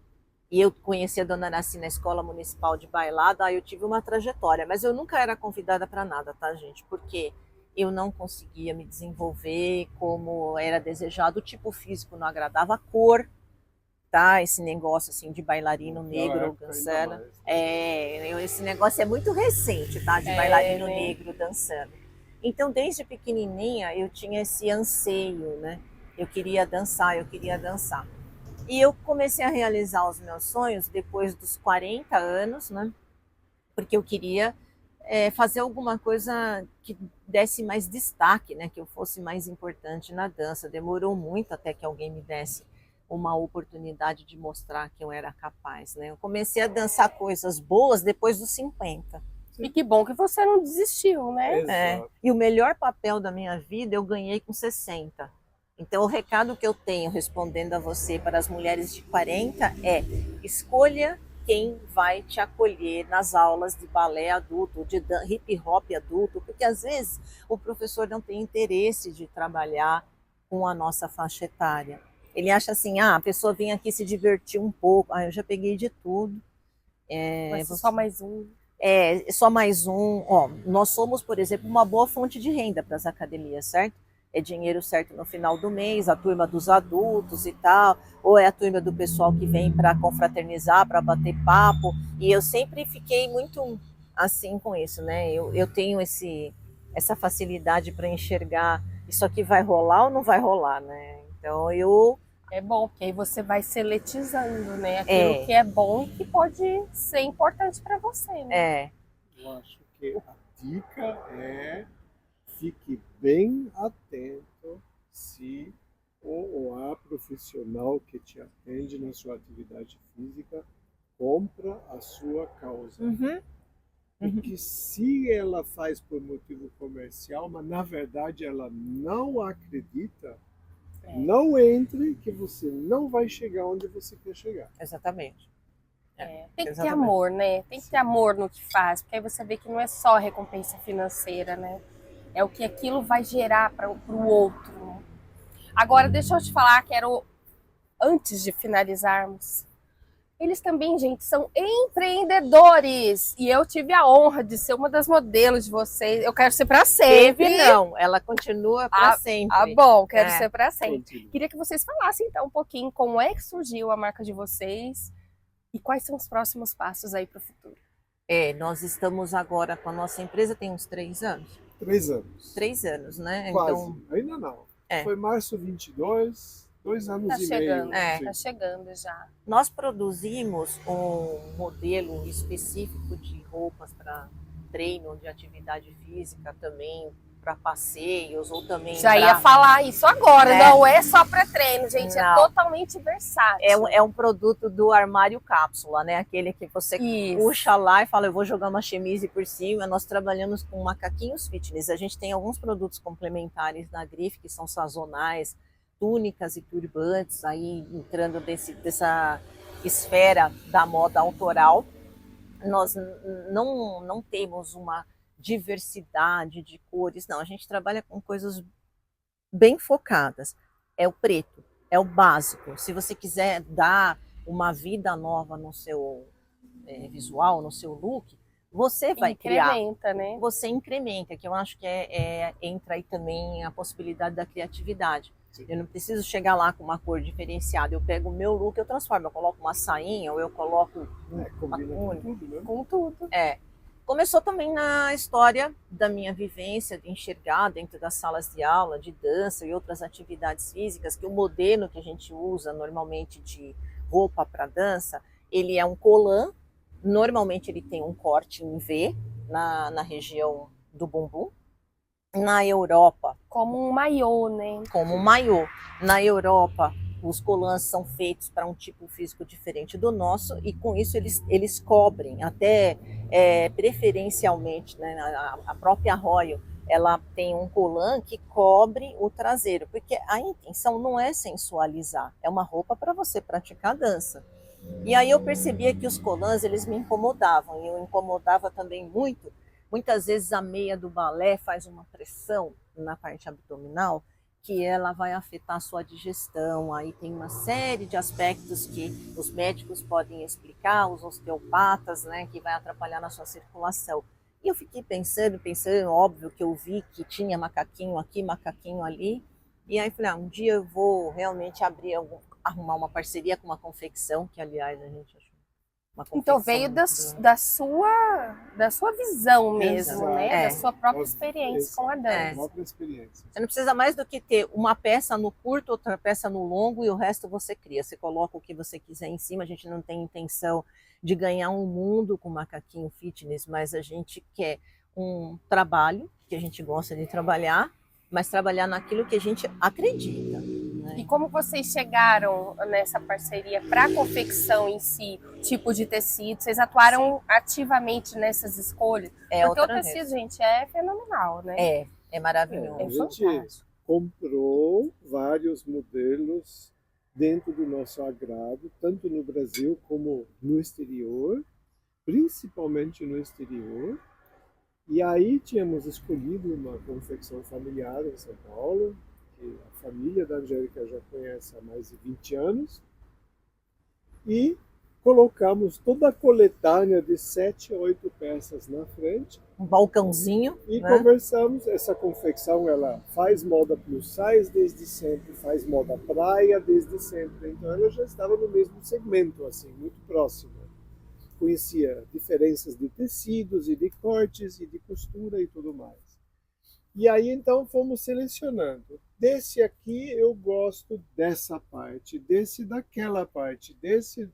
B: E eu conheci a dona Araci na Escola Municipal de Bailado, aí eu tive uma trajetória, mas eu nunca era convidada para nada, tá, gente? Porque eu não conseguia me desenvolver como era desejado, o tipo físico não agradava, a cor, tá? Esse negócio assim de bailarino negro dançando. Esse negócio é muito recente, tá? De bailarino negro dançando. Então, desde pequenininha, eu tinha esse anseio, né? Eu queria dançar, eu queria dançar. E eu comecei a realizar os meus sonhos depois dos 40 anos, né? Porque eu queria fazer alguma coisa que desse mais destaque, né? Que eu fosse mais importante na dança. Demorou muito até que alguém me desse uma oportunidade de mostrar que eu era capaz, né? Eu comecei a dançar coisas boas depois dos 50.
A: E que bom que você não desistiu, né?
B: E o melhor papel da minha vida eu ganhei com 60. Então, o recado que eu tenho respondendo a você para as mulheres de 40 é: escolha quem vai te acolher nas aulas de balé adulto, de hip hop adulto, porque às vezes o professor não tem interesse de trabalhar com a nossa faixa etária. Ele acha assim, a pessoa vem aqui se divertir um pouco, eu já peguei de tudo.
A: Mas só mais um.
B: Só mais um. Nós somos, por exemplo, uma boa fonte de renda para as academias, certo? É dinheiro certo no final do mês, a turma dos adultos e tal, ou é a turma do pessoal que vem para confraternizar, para bater papo, e eu sempre fiquei muito assim com isso, né? Eu tenho essa facilidade para enxergar isso aqui vai rolar ou não vai rolar, né? Então
A: É bom, porque aí você vai seletizando, né? Aquilo que é bom e que pode ser importante para você, né?
C: Eu acho que a dica é: fique bem atento se o ou a profissional que te atende na sua atividade física compra a sua causa. Porque se ela faz por motivo comercial, mas na verdade ela não acredita, não entre, que você não vai chegar onde você quer chegar.
B: Exatamente.
A: Tem que ter amor, né? Tem que ter amor no que faz, porque aí você vê que não é só recompensa financeira, né? É o que aquilo vai gerar para o outro. Né? Agora, deixa eu te falar, antes de finalizarmos, eles também, gente, são empreendedores. E eu tive a honra de ser uma das modelos de vocês. Eu quero ser para sempre.
B: Teve não, ela continua para sempre.
A: Ah, bom, quero ser para sempre. Queria que vocês falassem então um pouquinho como é que surgiu a marca de vocês e quais são os próximos passos aí para o futuro.
B: Nós estamos agora com a nossa empresa, tem uns 3 anos.
C: 3 anos.
B: 3 anos, né?
C: Quase,
B: então,
C: ainda não. Foi março 22, 2 anos
A: tá
C: e
A: chegando,
C: meio.
A: Tá chegando já.
B: Nós produzimos um modelo específico de roupas para treino de atividade física também, para passeios ou também...
A: Já ia falar isso agora, não é só para treino, gente,
B: não.
A: É totalmente versátil.
B: É um produto do armário cápsula, né? Aquele que você puxa lá e fala, eu vou jogar uma chemise por cima. Nós trabalhamos com macaquinhos fitness. A gente tem alguns produtos complementares na Grife que são sazonais, túnicas e turbantes, aí entrando dessa esfera da moda autoral. Nós não temos uma diversidade de cores, não. A gente trabalha com coisas bem focadas. É o preto, é o básico. Se você quiser dar uma vida nova no seu visual, no seu look, você vai
A: incrementa, né?
B: Você incrementa, que eu acho que entra aí também a possibilidade da criatividade. Eu não preciso chegar lá com uma cor diferenciada. Eu pego o meu look, eu transformo. Eu coloco uma sainha ou eu coloco uma
C: com tudo, né?
A: Com tudo.
B: Começou também na história da minha vivência de enxergar dentro das salas de aula, de dança e outras atividades físicas, que o modelo que a gente usa normalmente de roupa para dança, ele é um colã. Normalmente ele tem um corte em V na região do bumbum. Na Europa...
A: Como um maiô, né?
B: Como um maiô. Na Europa, os colãs são feitos para um tipo físico diferente do nosso e com isso eles cobrem, até preferencialmente, né, a própria Royal, ela tem um colã que cobre o traseiro, porque a intenção não é sensualizar, é uma roupa para você praticar dança. E aí eu percebia que os colãs, eles me incomodavam, e eu incomodava também muito. Muitas vezes a meia do balé faz uma pressão na parte abdominal que ela vai afetar a sua digestão. Aí tem uma série de aspectos que os médicos podem explicar, os osteopatas, né, que vai atrapalhar na sua circulação. E eu fiquei pensando, óbvio que eu vi que tinha macaquinho aqui, macaquinho ali. E aí falei, um dia eu vou realmente arrumar uma parceria com uma confecção, que aliás a gente achou.
A: Então veio da sua visão mesmo, né? Da sua própria experiência com a dança.
B: Você não precisa mais do que ter uma peça no curto, outra peça no longo e o resto você cria. Você coloca o que você quiser em cima. A gente não tem intenção de ganhar um mundo com macaquinho fitness, mas a gente quer um trabalho que a gente gosta de trabalhar, mas trabalhar naquilo que a gente acredita.
A: E como vocês chegaram nessa parceria para a confecção em si, tipo de tecido? Vocês atuaram ativamente nessas escolhas? Porque o tecido, gente, é fenomenal, né?
B: É maravilhoso.
C: A gente comprou vários modelos dentro do nosso agrado, tanto no Brasil como no exterior, principalmente no exterior. E aí tínhamos escolhido uma confecção familiar em São Paulo, que a família da Angélica já conhece há mais de 20 anos, e colocamos toda a coletânea de 7 a 8 peças na frente.
B: Um balcãozinho.
C: E conversamos, essa confecção ela faz moda plus size desde sempre, faz moda praia desde sempre, então ela já estava no mesmo segmento, assim, muito próximo. Conhecia diferenças de tecidos e de cortes e de costura e tudo mais. E aí então fomos selecionando. Desse aqui eu gosto dessa parte, desse daquela parte, desse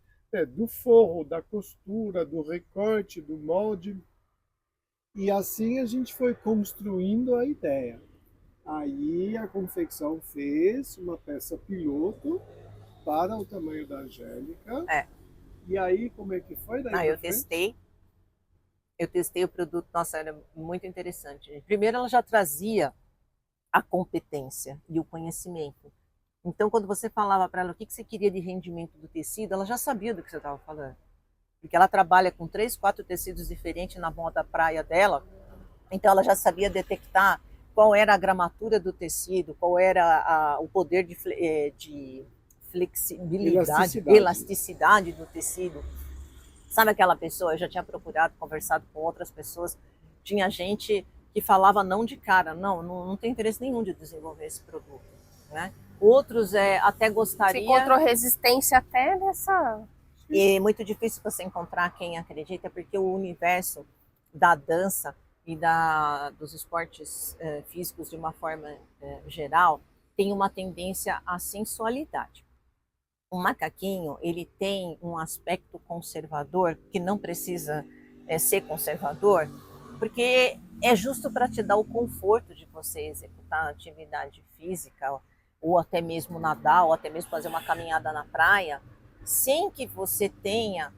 C: do forro, da costura, do recorte, do molde. E assim a gente foi construindo a ideia. Aí a confecção fez uma peça piloto para o tamanho da Angélica. E aí como é que foi?
B: Eu testei o produto, nossa, era muito interessante. Primeiro, ela já trazia a competência e o conhecimento. Então, quando você falava para ela o que você queria de rendimento do tecido, ela já sabia do que você estava falando. porque ela trabalha com 3, 4 tecidos diferentes na moda praia dela, então ela já sabia detectar qual era a gramatura do tecido, qual era o poder de flexibilidade, elasticidade do tecido. Sabe aquela pessoa, eu já tinha procurado, conversado com outras pessoas, tinha gente que falava não de cara, não tem interesse nenhum de desenvolver esse produto, né? Outros até gostariam...
A: Você encontrou resistência até nessa...
B: E é muito difícil você encontrar quem acredita, porque o universo da dança e dos esportes físicos de uma forma geral tem uma tendência à sensualidade. O macaquinho, ele tem um aspecto conservador, que não precisa ser conservador, porque é justo para te dar o conforto de você executar atividade física, ou até mesmo nadar, ou até mesmo fazer uma caminhada na praia, sem que você tenha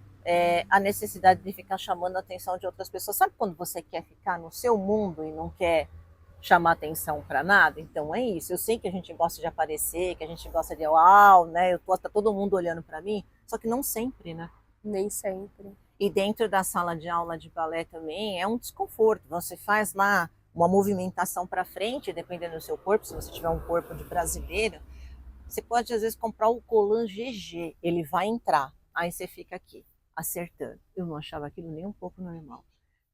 B: a necessidade de ficar chamando a atenção de outras pessoas. Sabe quando você quer ficar no seu mundo e não quer chamar atenção para nada? Então é isso. Eu sei que a gente gosta de aparecer, que a gente gosta de uau, né? Tá todo mundo olhando para mim, só que não sempre, né?
A: Nem sempre.
B: E dentro da sala de aula de balé também é um desconforto. Você faz lá uma movimentação para frente, dependendo do seu corpo, se você tiver um corpo de brasileiro, você pode às vezes comprar o colã GG, ele vai entrar, aí você fica aqui, acertando. Eu não achava aquilo nem um pouco normal.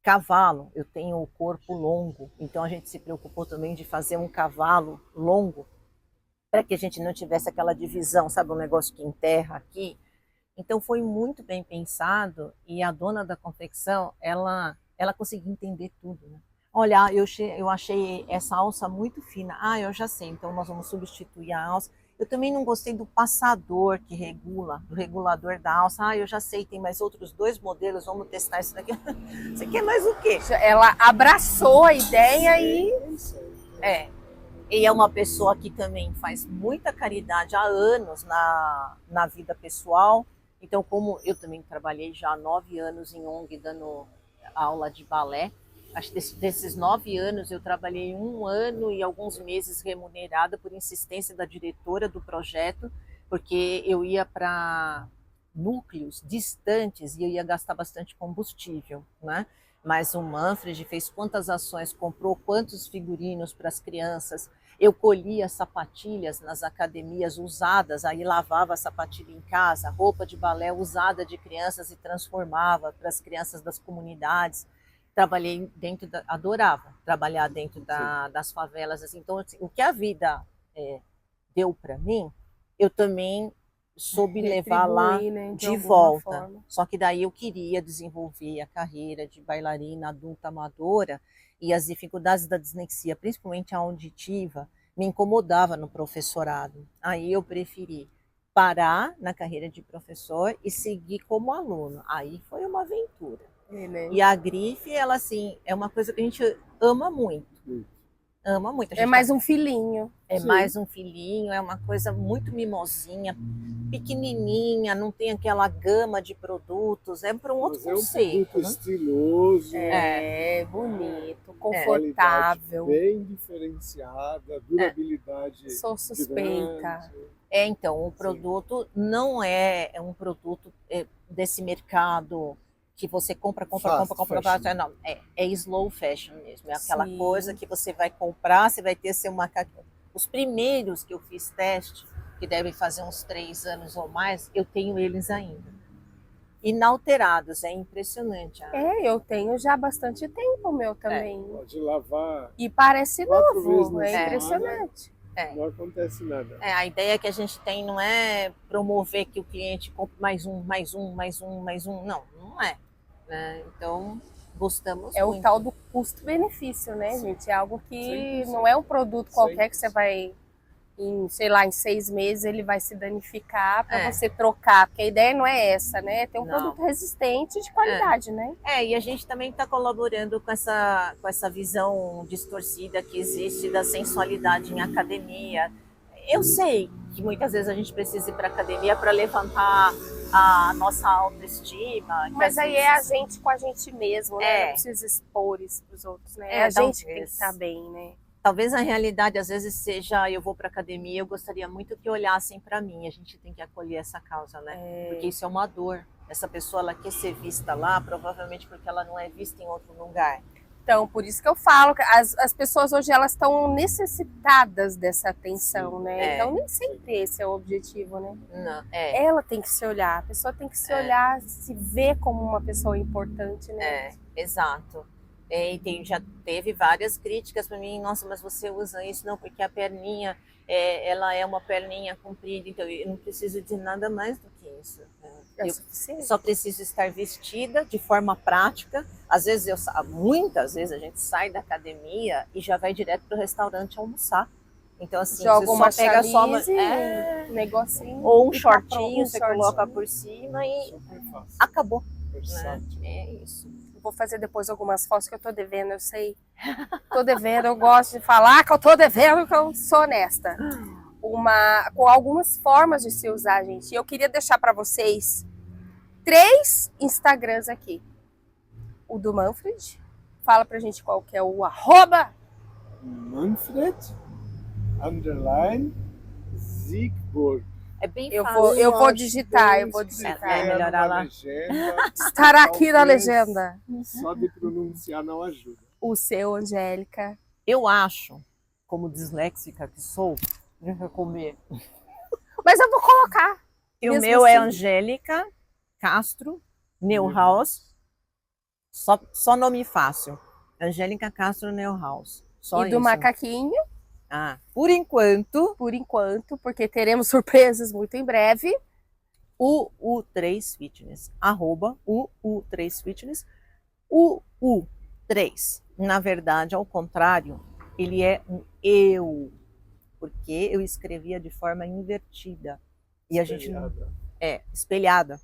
B: Cavalo, eu tenho o corpo longo, então a gente se preocupou também de fazer um cavalo longo, para que a gente não tivesse aquela divisão, sabe, um negócio que enterra aqui. Então foi muito bem pensado, e a dona da confecção, ela conseguiu entender tudo, né? Olha, eu achei essa alça muito fina. Ah, eu já sei, então nós vamos substituir a alça. Eu também não gostei do passador que regula, do regulador da alça. Ah, eu já sei, tem mais outros 2 modelos, vamos testar isso daqui. Você quer mais o quê?
A: Ela abraçou a ideia e...
B: E é uma pessoa que também faz muita caridade há anos na vida pessoal. Então, como eu também trabalhei já há 9 anos em ONG dando aula de balé, acho que desses 9 anos eu trabalhei 1 ano e alguns meses remunerada por insistência da diretora do projeto, porque eu ia para núcleos distantes e eu ia gastar bastante combustível, né? Mas o Manfred fez quantas ações, comprou quantos figurinos para as crianças. Eu colhia sapatilhas nas academias usadas, aí lavava a sapatilha em casa, roupa de balé usada de crianças e transformava para as crianças das comunidades. Trabalhei adorava trabalhar dentro das favelas. Assim. Então, assim, o que a vida deu para mim, eu também soube levar lá, né, de volta. Forma. Só que daí eu queria desenvolver a carreira de bailarina adulta amadora, e as dificuldades da dislexia, principalmente a auditiva, me incomodava no professorado. Aí eu preferi parar na carreira de professor e seguir como aluno. Aí foi uma aventura. E a grife, ela assim, é uma coisa que a gente ama muito. Ama muito.
A: É mais um filhinho.
B: É mais um filhinho, é uma coisa muito mimosinha, pequenininha, não tem aquela gama de produtos, é para um outro conceito.
C: É um produto estiloso.
A: Bonito, confortável.
C: Bem diferenciada, durabilidade.
A: Sou suspeita.
C: Grande.
B: Então, o produto não é um produto desse mercado que você compra. Não, é slow fashion mesmo. É aquela coisa que você vai comprar, você vai ter seu macaquinho. Os primeiros que eu fiz teste, que devem fazer uns 3 anos ou mais, eu tenho eles ainda. Inalterados, é impressionante.
A: Eu tenho já há bastante tempo o meu também.
C: Pode lavar.
A: E parece novo, é impressionante.
C: Não acontece nada.
B: A ideia que a gente tem não é promover que o cliente compre mais um. Não é. Então, gostamos muito.
A: O tal do custo-benefício, né, gente? É algo que não é um produto qualquer que você vai, em 6 meses, ele vai se danificar para você trocar. Porque a ideia não é essa, né? É ter um produto resistente de qualidade, né?
B: E a gente também está colaborando com essa visão distorcida que existe da sensualidade em academia. Eu sei que muitas vezes a gente precisa ir para a academia para levantar a nossa autoestima.
A: Mas aí é a gente com a gente mesmo, né? Não precisa expor isso para os outros, né? É a gente que tem que estar bem, né?
B: Talvez a realidade às vezes seja, eu vou para a academia, eu gostaria muito que olhassem para mim. A gente tem que acolher essa causa, né? Porque isso é uma dor. essa pessoa ela quer ser vista lá, provavelmente porque ela não é vista em outro lugar.
A: Então, por isso que eu falo que as pessoas hoje elas estão necessitadas dessa atenção,
C: Sim,
A: né? Então, nem sempre esse é o objetivo, né?
B: Não,
A: Ela tem que se olhar, a pessoa tem que se olhar, se ver como uma pessoa importante, né?
B: Exato. E já teve várias críticas para mim, nossa, mas você usa isso não, porque a perninha, ela é uma perninha comprida, então eu não preciso de nada mais do que isso. Eu só preciso estar vestida de forma prática. Às vezes, muitas vezes a gente sai da academia e já vai direto para o restaurante almoçar. Então, assim,
A: joga
B: você
A: uma
B: só pega só
A: negocinho.
B: ou um shortinho, você coloca por cima e acabou. Né? É isso.
A: Vou fazer depois algumas fotos que eu tô devendo, eu sei. Tô devendo, eu gosto de falar que eu tô devendo, que eu sou honesta. Com algumas formas de se usar, gente. E eu queria deixar para vocês 3 Instagrams aqui. O do Manfred. Fala pra gente qual que é o @
C: Manfred _Siegburg.
B: É bem
A: fácil. Eu vou digitar.
B: É melhorar lá.
A: Estará aqui na legenda.
C: Só de pronunciar não ajuda.
A: O seu, Angélica.
B: Eu acho, como disléxica que sou, deixa eu comer.
A: Mas eu vou colocar.
B: E o meu é Angélica Castro Neuhaus. Só nome fácil. Angélica Castro Neuhaus. Só
A: e do
B: isso.
A: macaquinho.
B: Por enquanto,
A: porque teremos surpresas muito em breve.
B: UU3 Fitness, @UU3 Fitness. O U3, na verdade, ao contrário, ele é um eu, porque eu escrevia de forma invertida. E a gente não espelhada.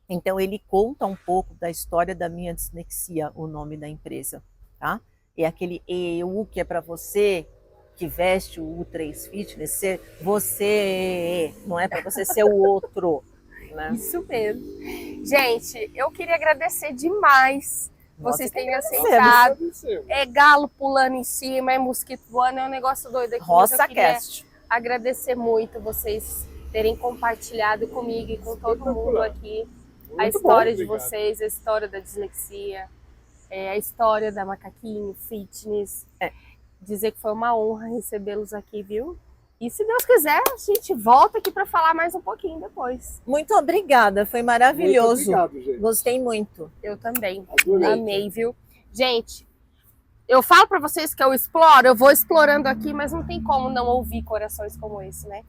B: Então ele conta um pouco da história da minha dislexia, o nome da empresa, tá? É aquele eu que é para você que veste o U3 Fitness ser você, não é para você ser o outro, né?
A: Isso mesmo. Gente, eu queria agradecer demais vocês terem aceitado. É galo pulando em cima, é mosquito voando, é um negócio doido aqui.
B: RossaCast.
A: Agradecer muito vocês terem compartilhado comigo e com todo mundo aqui a história de vocês, a história da dislexia, a história da Macaquinho Fitness. Dizer que foi uma honra recebê-los aqui, viu? E se Deus quiser, a gente volta aqui para falar mais um pouquinho depois.
B: Muito obrigada, foi maravilhoso.
C: Muito obrigado, gente.
B: Gostei muito.
A: Eu também.
C: Adorei.
A: Amei, viu? Gente, eu falo para vocês que eu exploro, eu vou explorando aqui, mas não tem como não ouvir corações como esse, né?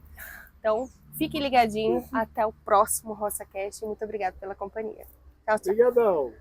A: Então, fique ligadinho. Até o próximo RossaCast. Muito obrigada pela companhia. Tchau, tchau.
C: Obrigadão.